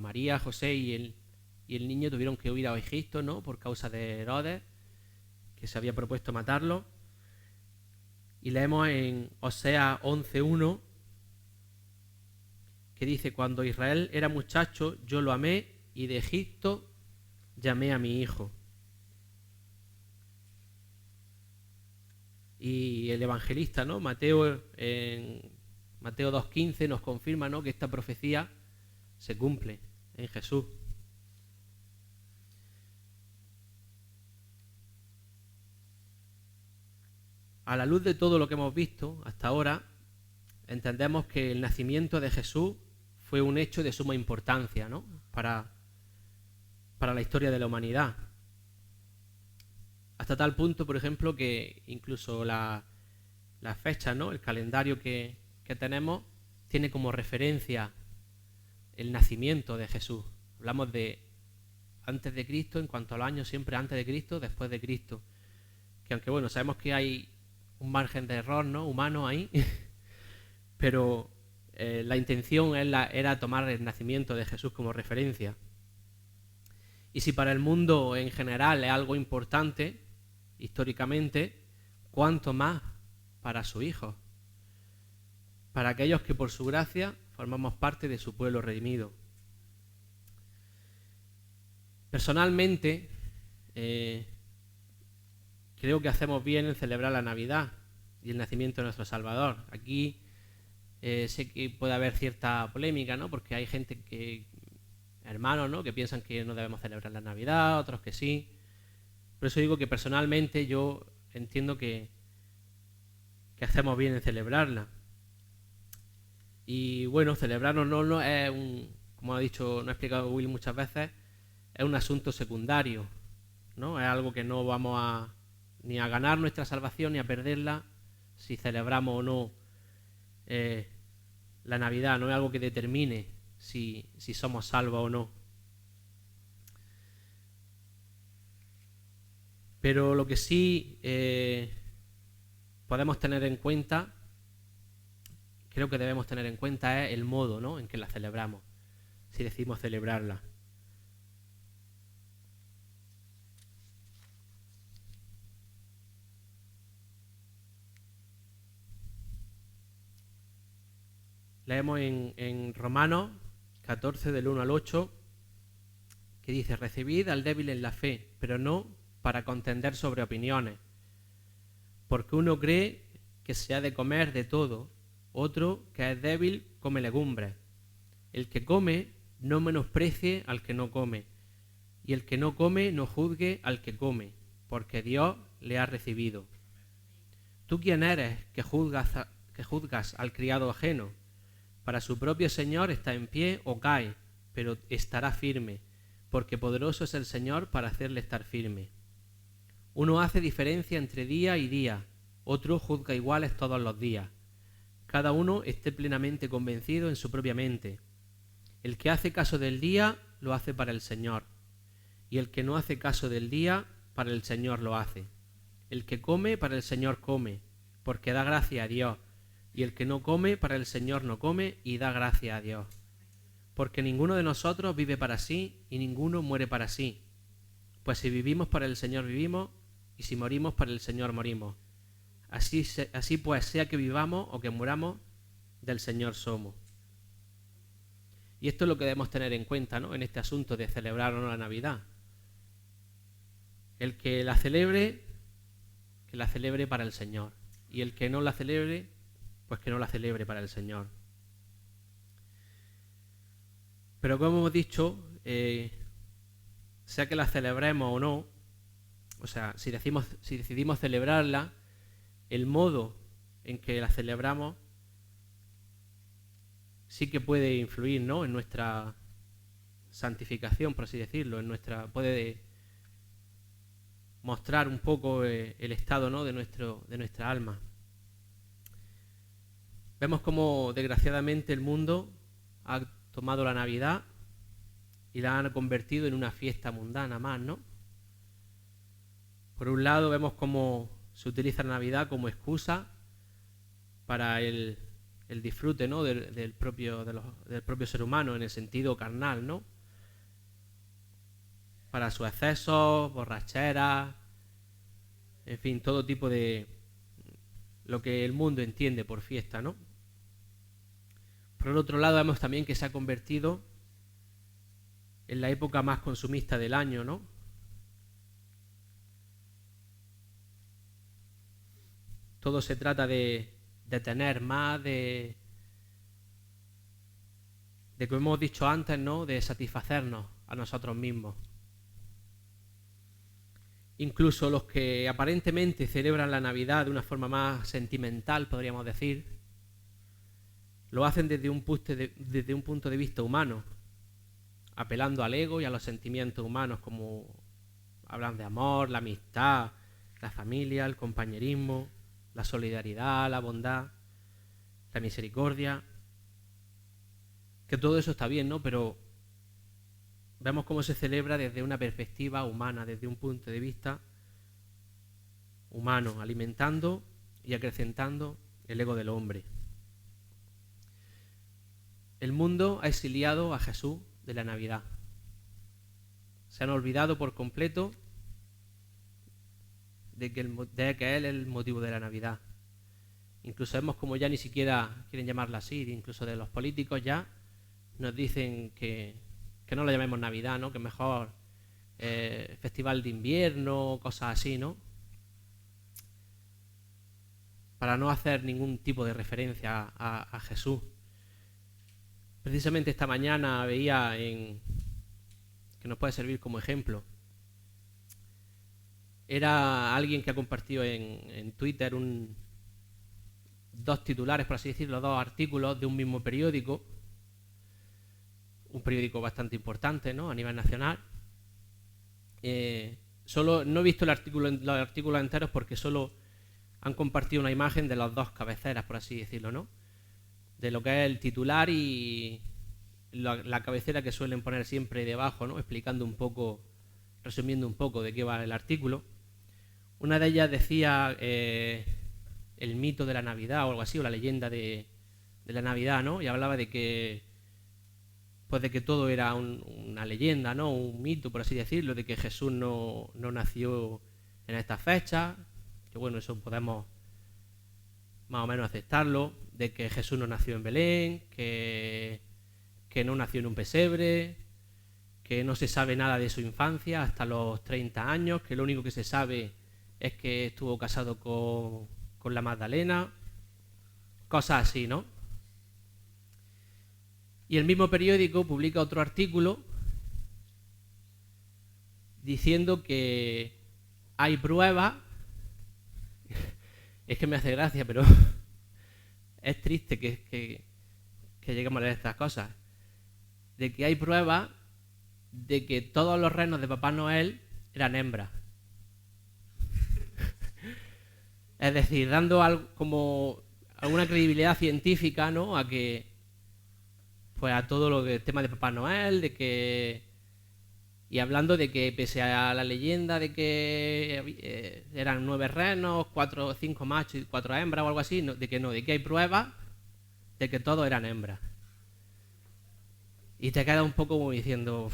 María, José y el niño tuvieron que huir a Egipto, ¿no? Por causa de Herodes, que se había propuesto matarlo. Y leemos en Oseas 11:1 que dice: cuando Israel era muchacho, yo lo amé y de Egipto llamé a mi hijo. Y el evangelista, ¿no? Mateo, en Mateo 2:15 nos confirma, ¿no?, que esta profecía se cumple en Jesús. A la luz de todo lo que hemos visto hasta ahora, entendemos que el nacimiento de Jesús fue un hecho de suma importancia, ¿no?, para la historia de la humanidad. Hasta tal punto, por ejemplo, que incluso las fechas, ¿no?, el calendario que tenemos tiene como referencia el nacimiento de Jesús. Hablamos de antes de Cristo en cuanto a los años, siempre antes de Cristo, después de Cristo. Que aunque sabemos que hay un margen de error, ¿no?, humano ahí, pero la intención era tomar el nacimiento de Jesús como referencia. Y si para el mundo en general es algo importante, históricamente, ¿cuánto más para su Hijo? Para aquellos que por su gracia formamos parte de su pueblo redimido. Personalmente, creo que hacemos bien en celebrar la Navidad y el nacimiento de nuestro Salvador. Aquí sé que puede haber cierta polémica, ¿no?, porque hay gente hermanos, ¿no?, que piensan que no debemos celebrar la Navidad, otros que sí. Por eso digo que personalmente yo entiendo que hacemos bien en celebrarla. Y bueno, celebrarlo no es como ha explicado Will muchas veces, es un asunto secundario, ¿no? Es algo que no vamos ni a ganar nuestra salvación ni a perderla si celebramos o no la Navidad. No es algo que determine si somos salvos o no. Pero lo que sí podemos tener en cuenta, creo que debemos tener en cuenta, es el modo, ¿no?, en que la celebramos, si decidimos celebrarla. Leemos en Romanos 14, del 1 al 8, que dice: recibid al débil en la fe, pero no para contender sobre opiniones, porque uno cree que se ha de comer de todo, otro, que es débil, come legumbres. El que come no menosprecie al que no come, y el que no come no juzgue al que come, porque Dios le ha recibido. ¿Tú quién eres que juzgas al criado ajeno? Para su propio Señor está en pie o cae, pero estará firme, porque poderoso es el Señor para hacerle estar firme. Uno hace diferencia entre día y día, otro juzga iguales todos los días. Cada uno esté plenamente convencido en su propia mente. El que hace caso del día, lo hace para el Señor, y el que no hace caso del día, para el Señor lo hace. El que come, para el Señor come, porque da gracia a Dios, y el que no come, para el Señor no come, y da gracia a Dios. Porque ninguno de nosotros vive para sí, y ninguno muere para sí. Pues si vivimos, para el Señor vivimos, y si morimos, para el Señor morimos. Así pues, sea que vivamos o que muramos, del Señor somos. Y esto es lo que debemos tener en cuenta, ¿no?, en este asunto de celebrar o no la Navidad. El que la celebre para el Señor. Y el que no la celebre, pues que no la celebre para el Señor. Pero como hemos dicho, sea que la celebremos o no, o sea, si decidimos celebrarla, el modo en que la celebramos sí que puede influir, ¿no?, en nuestra santificación, por así decirlo, puede mostrar un poco el estado, ¿no?, de nuestra alma. Vemos cómo desgraciadamente el mundo ha tomado la Navidad y la han convertido en una fiesta mundana más, ¿no? Por un lado vemos cómo se utiliza la Navidad como excusa para el disfrute, ¿no?, del propio ser humano en el sentido carnal, ¿no?, para sus excesos, borracheras, en fin, todo tipo de lo que el mundo entiende por fiesta, ¿no? Por el otro lado vemos también que se ha convertido en la época más consumista del año, ¿no? Todo se trata de tener más, de como hemos dicho antes, ¿no?, de satisfacernos a nosotros mismos. Incluso los que aparentemente celebran la Navidad de una forma más sentimental, podríamos decir, lo hacen desde un punto de vista humano, apelando al ego y a los sentimientos humanos, como hablan de amor, la amistad, la familia, el compañerismo, la solidaridad, la bondad, la misericordia, que todo eso está bien, ¿no? Pero vemos cómo se celebra desde una perspectiva humana, desde un punto de vista humano, alimentando y acrecentando el ego del hombre. El mundo ha exiliado a Jesús de la Navidad. Se han olvidado por completo de que Él es el motivo de la Navidad. Incluso vemos como ya ni siquiera quieren llamarla así, incluso de los políticos ya nos dicen que no lo llamemos Navidad, ¿no?, que mejor festival de invierno, cosas así, ¿no?, para no hacer ningún tipo de referencia a Jesús. Precisamente esta mañana veía que nos puede servir como ejemplo. Era alguien que ha compartido en Twitter dos titulares, por así decirlo, dos artículos de un mismo periódico, un periódico bastante importante, ¿no?, a nivel nacional. Solo no he visto los artículos enteros porque solo han compartido una imagen de las dos cabeceras, por así decirlo, ¿no?, de lo que es el titular y la cabecera que suelen poner siempre debajo, ¿no? Explicando un poco, resumiendo un poco de qué va el artículo. Una de ellas decía el mito de la Navidad o algo así, o la leyenda de la Navidad, ¿no? Y hablaba de que pues de que todo era una leyenda, ¿no? Un mito, por así decirlo, de que Jesús no nació en estas fechas, que bueno, eso podemos más o menos aceptarlo, de que Jesús no nació en Belén, que no nació en un pesebre, que no se sabe nada de su infancia hasta los 30 años, que lo único que se sabe es que estuvo casado con la Magdalena, cosas así, ¿no? Y el mismo periódico publica otro artículo diciendo que hay pruebas, es que me hace gracia, pero es triste que lleguemos a leer estas cosas, de que hay pruebas de que todos los renos de Papá Noel eran hembras. Es decir, dando como alguna credibilidad científica, ¿no? A que pues a todo lo que el tema de Papá Noel, de que y hablando de que pese a la leyenda de que eran 9 renos, 4 o 5 machos y 4 hembras o algo así, de que hay pruebas de que todos eran hembras. Y te queda un poco como diciendo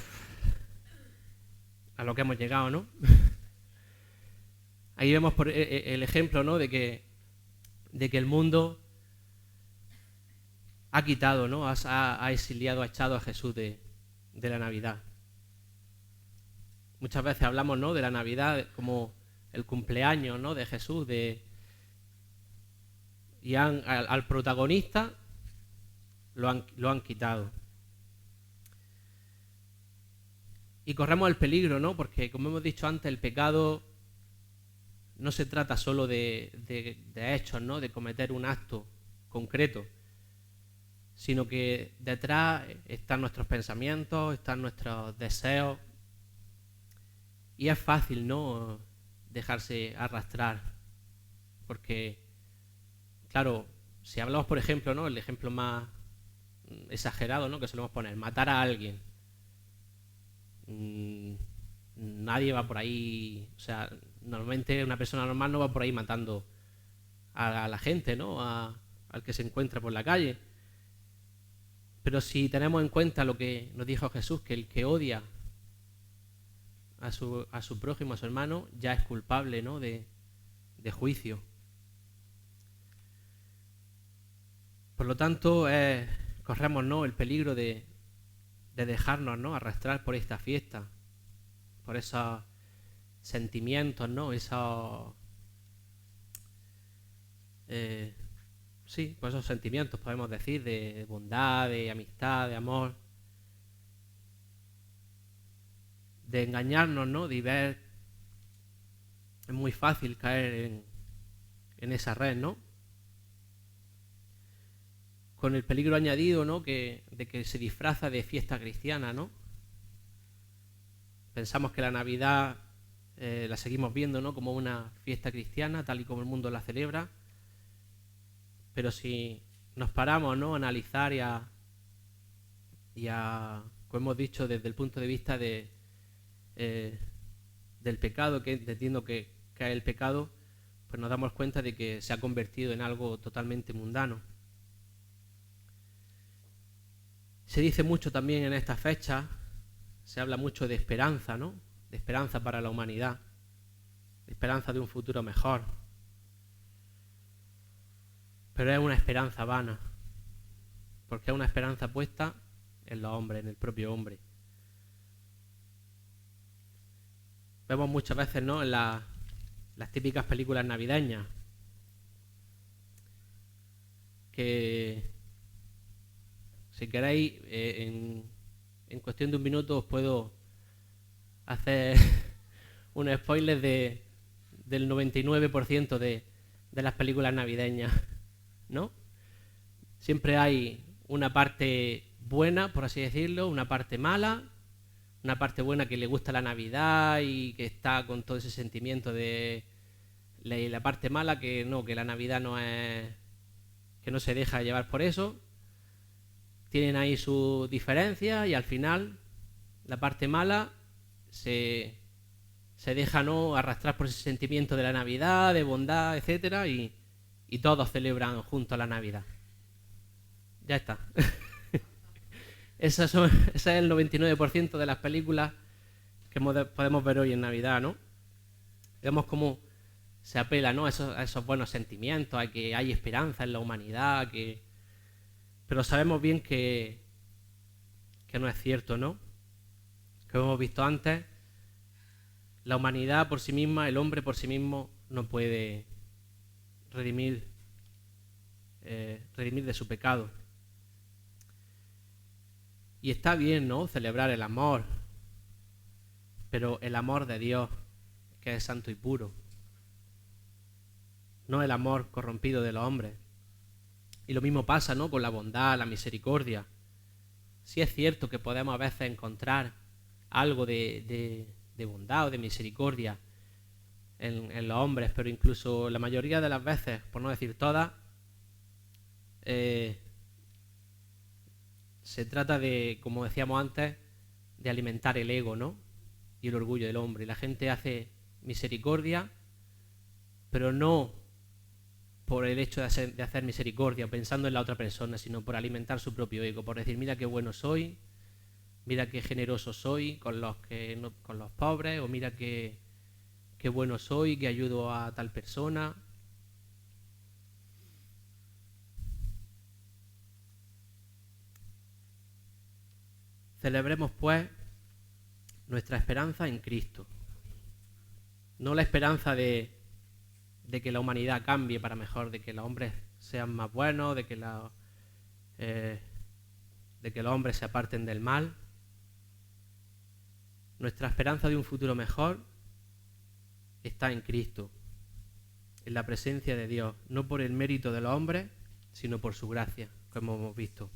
a lo que hemos llegado, ¿no? Ahí vemos el ejemplo, ¿no? de que el mundo ha quitado, ¿no? Ha exiliado, ha echado a Jesús de la Navidad. Muchas veces hablamos, ¿no? de la Navidad como el cumpleaños, ¿no? de Jesús, y al protagonista lo han quitado. Y corremos el peligro, ¿no? Porque, como hemos dicho antes, el pecado no se trata solo de hechos, ¿no? De cometer un acto concreto, sino que detrás están nuestros pensamientos, están nuestros deseos, y es fácil, ¿no? Dejarse arrastrar, porque, claro, si hablamos, por ejemplo, ¿no? El ejemplo más exagerado, ¿no? Que solemos poner, matar a alguien. Nadie va por ahí, o sea, normalmente una persona normal no va por ahí matando a la gente, ¿no? Al que se encuentra por la calle. Pero si tenemos en cuenta lo que nos dijo Jesús, que el que odia a su prójimo, a su hermano, ya es culpable, ¿no? de juicio. Por lo tanto, corremos, ¿no? el peligro de dejarnos, ¿no? arrastrar por esta fiesta, por esos sentimientos, ¿no? Sí, pues esos sentimientos, podemos decir, de bondad, de amistad, de amor, de engañarnos, ¿no? De ver, es muy fácil caer en esa red, ¿no? Con el peligro añadido, ¿no? de que se disfraza de fiesta cristiana, ¿no? Pensamos que la Navidad la seguimos viendo, ¿no? como una fiesta cristiana, tal y como el mundo la celebra, pero si nos paramos, ¿no? a analizar y a, como hemos dicho, desde el punto de vista del pecado, que entiendo que es el pecado, pues nos damos cuenta de que se ha convertido en algo totalmente mundano. Se dice mucho también en estas fechas, se habla mucho de esperanza, ¿no? De esperanza para la humanidad, de esperanza de un futuro mejor. Pero es una esperanza vana, porque es una esperanza puesta en los hombres, en el propio hombre. Vemos muchas veces, ¿no? en las típicas películas navideñas que, si queréis, en cuestión de un minuto os puedo hacer un spoiler del 99% de las películas navideñas, ¿no? Siempre hay una parte buena, por así decirlo, una parte mala, una parte buena que le gusta la Navidad y que está con todo ese sentimiento de la parte mala que la Navidad no es, que no se deja llevar por eso. tienen ahí sus diferencias y al final la parte mala se deja, ¿no?, arrastrar por ese sentimiento de la Navidad, de bondad, etcétera, y todos celebran juntos la Navidad. Ya está. Ese es el 99% de las películas que podemos ver hoy en Navidad, ¿no? Vemos cómo se apela, ¿no?, a esos buenos sentimientos, a que hay esperanza en la humanidad, pero sabemos bien que no es cierto, ¿no? Como hemos visto antes, la humanidad por sí misma, el hombre por sí mismo, no puede redimir de su pecado. Y está bien, ¿no?, celebrar el amor, pero el amor de Dios, que es santo y puro, no el amor corrompido de los hombres. Y lo mismo pasa, ¿no?, con la bondad, la misericordia. Sí es cierto que podemos a veces encontrar algo de bondad o de misericordia en los hombres, pero incluso la mayoría de las veces, por no decir todas, se trata de, como decíamos antes, de alimentar el ego, ¿no?, y el orgullo del hombre. Y la gente hace misericordia, pero no por el hecho de hacer misericordia pensando en la otra persona, sino por alimentar su propio ego, por decir, mira qué bueno soy, mira qué generoso soy con los pobres, o mira qué bueno soy, que ayudo a tal persona. Celebremos, pues, nuestra esperanza en Cristo. No la esperanza de que la humanidad cambie para mejor, de que los hombres sean más buenos, de que los hombres se aparten del mal. Nuestra esperanza de un futuro mejor está en Cristo, en la presencia de Dios, no por el mérito de los hombres, sino por su gracia, como hemos visto.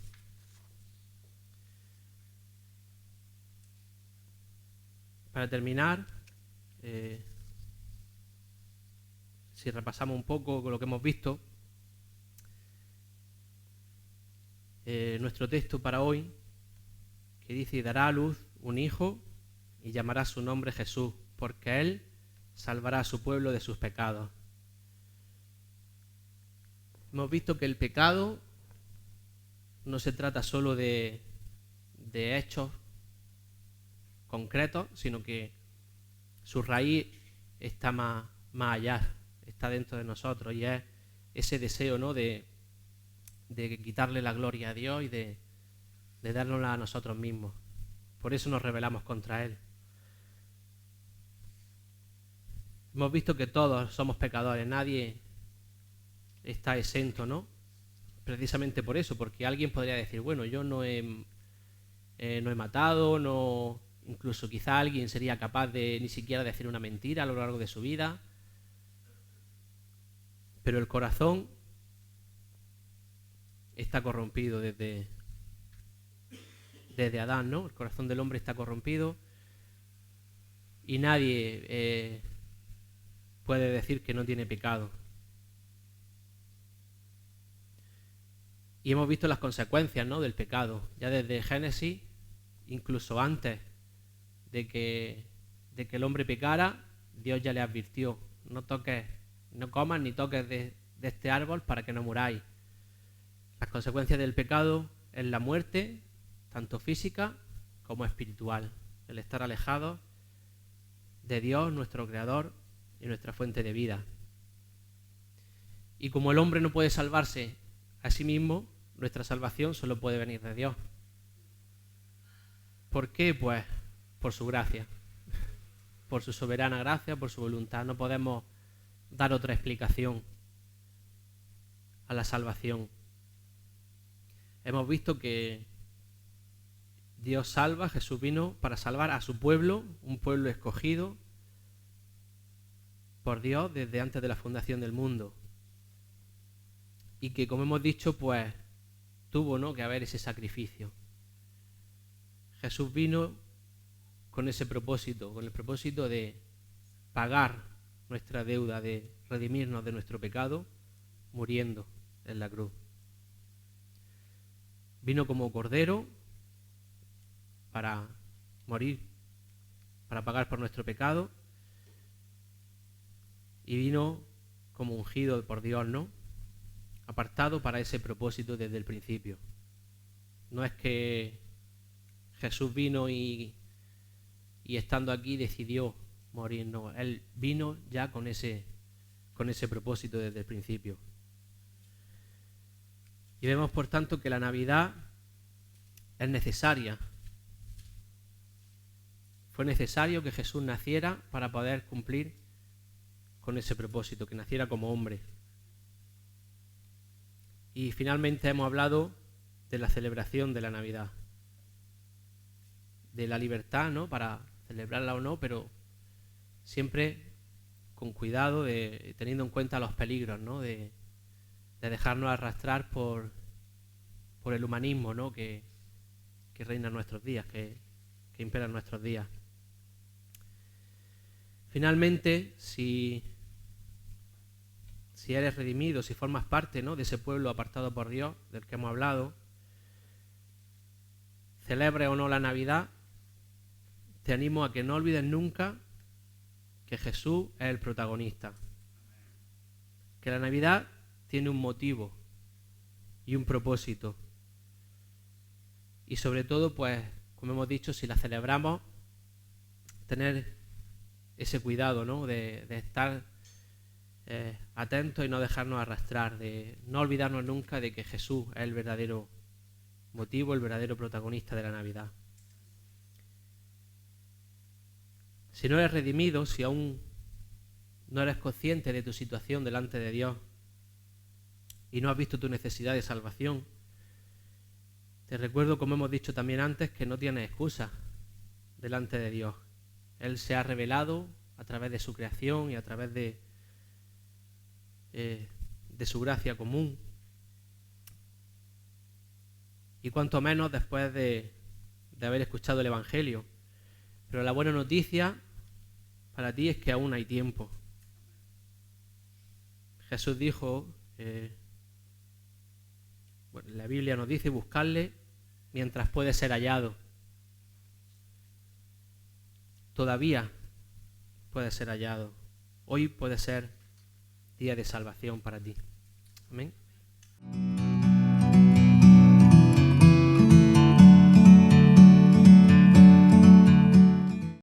Para terminar, si repasamos un poco lo que hemos visto, nuestro texto para hoy, que dice, y dará a luz un hijo y llamará su nombre Jesús, porque él salvará a su pueblo de sus pecados. Hemos visto que el pecado no se trata solo de hechos concretos, sino que su raíz está más allá, está dentro de nosotros, y es ese deseo, ¿no?, de quitarle la gloria a Dios y de dárnosla a nosotros mismos. Por eso nos rebelamos contra Él. Hemos visto que todos somos pecadores, nadie está exento, ¿no? Precisamente por eso, porque alguien podría decir, bueno, yo no he matado, no, incluso quizá alguien sería capaz de ni siquiera decir una mentira a lo largo de su vida, pero el corazón está corrompido desde Adán, ¿no? El corazón del hombre está corrompido y nadie puede decir que no tiene pecado. Y hemos visto las consecuencias, ¿no?, del pecado, ya desde Génesis, incluso antes de que el hombre pecara, Dios ya le advirtió, no toques, no comas ni toques de este árbol para que no muráis. Las consecuencias del pecado es la muerte, tanto física como espiritual, el estar alejados de Dios, nuestro Creador y nuestra fuente de vida. Y como el hombre no puede salvarse a sí mismo, nuestra salvación solo puede venir de Dios. ¿Por qué? Pues por su gracia, por su soberana gracia, por su voluntad. No podemos dar otra explicación a la salvación. Hemos visto que Dios salva, Jesús vino para salvar a su pueblo, un pueblo escogido por Dios desde antes de la fundación del mundo. Y que, como hemos dicho, pues tuvo, ¿no?, que haber ese sacrificio. Jesús vino con ese propósito, con el propósito de pagar nuestra deuda, de redimirnos de nuestro pecado, muriendo en la cruz. Vino como cordero para morir, para pagar por nuestro pecado, y vino como ungido por Dios, ¿no? Apartado para ese propósito desde el principio. No es que Jesús vino y estando aquí decidió morir, no. Él vino ya con ese propósito desde el principio. Y vemos, por tanto, que la Navidad es necesaria. Fue necesario que Jesús naciera para poder cumplir con ese propósito, que naciera como hombre. Y finalmente hemos hablado de la celebración de la Navidad, de la libertad, ¿no?, para celebrarla o no, pero siempre con cuidado, teniendo en cuenta los peligros, ¿no?, de dejarnos arrastrar por el humanismo, ¿no?, que reina en nuestros días, que impera en nuestros días. Finalmente, si eres redimido, si formas parte, ¿no?, de ese pueblo apartado por Dios, del que hemos hablado, celebre o no la Navidad, te animo a que no olvides nunca que Jesús es el protagonista. Que la Navidad tiene un motivo y un propósito. Y sobre todo, pues, como hemos dicho, si la celebramos, tener ese cuidado, ¿no?, de estar atentos y no dejarnos arrastrar, de no olvidarnos nunca de que Jesús es el verdadero motivo, el verdadero protagonista de la Navidad. Si no eres redimido, si aún no eres consciente de tu situación delante de Dios y no has visto tu necesidad de salvación, te recuerdo, como hemos dicho también antes, que no tienes excusa delante de Dios. Él se ha revelado a través de su creación y a través de su gracia común. Y cuanto menos después de haber escuchado el Evangelio. Pero la buena noticia para ti es que aún hay tiempo. Jesús dijo, la Biblia nos dice, buscarle mientras puede ser hallado. Todavía puede ser hallado. Hoy puede ser día de salvación para ti. Amén.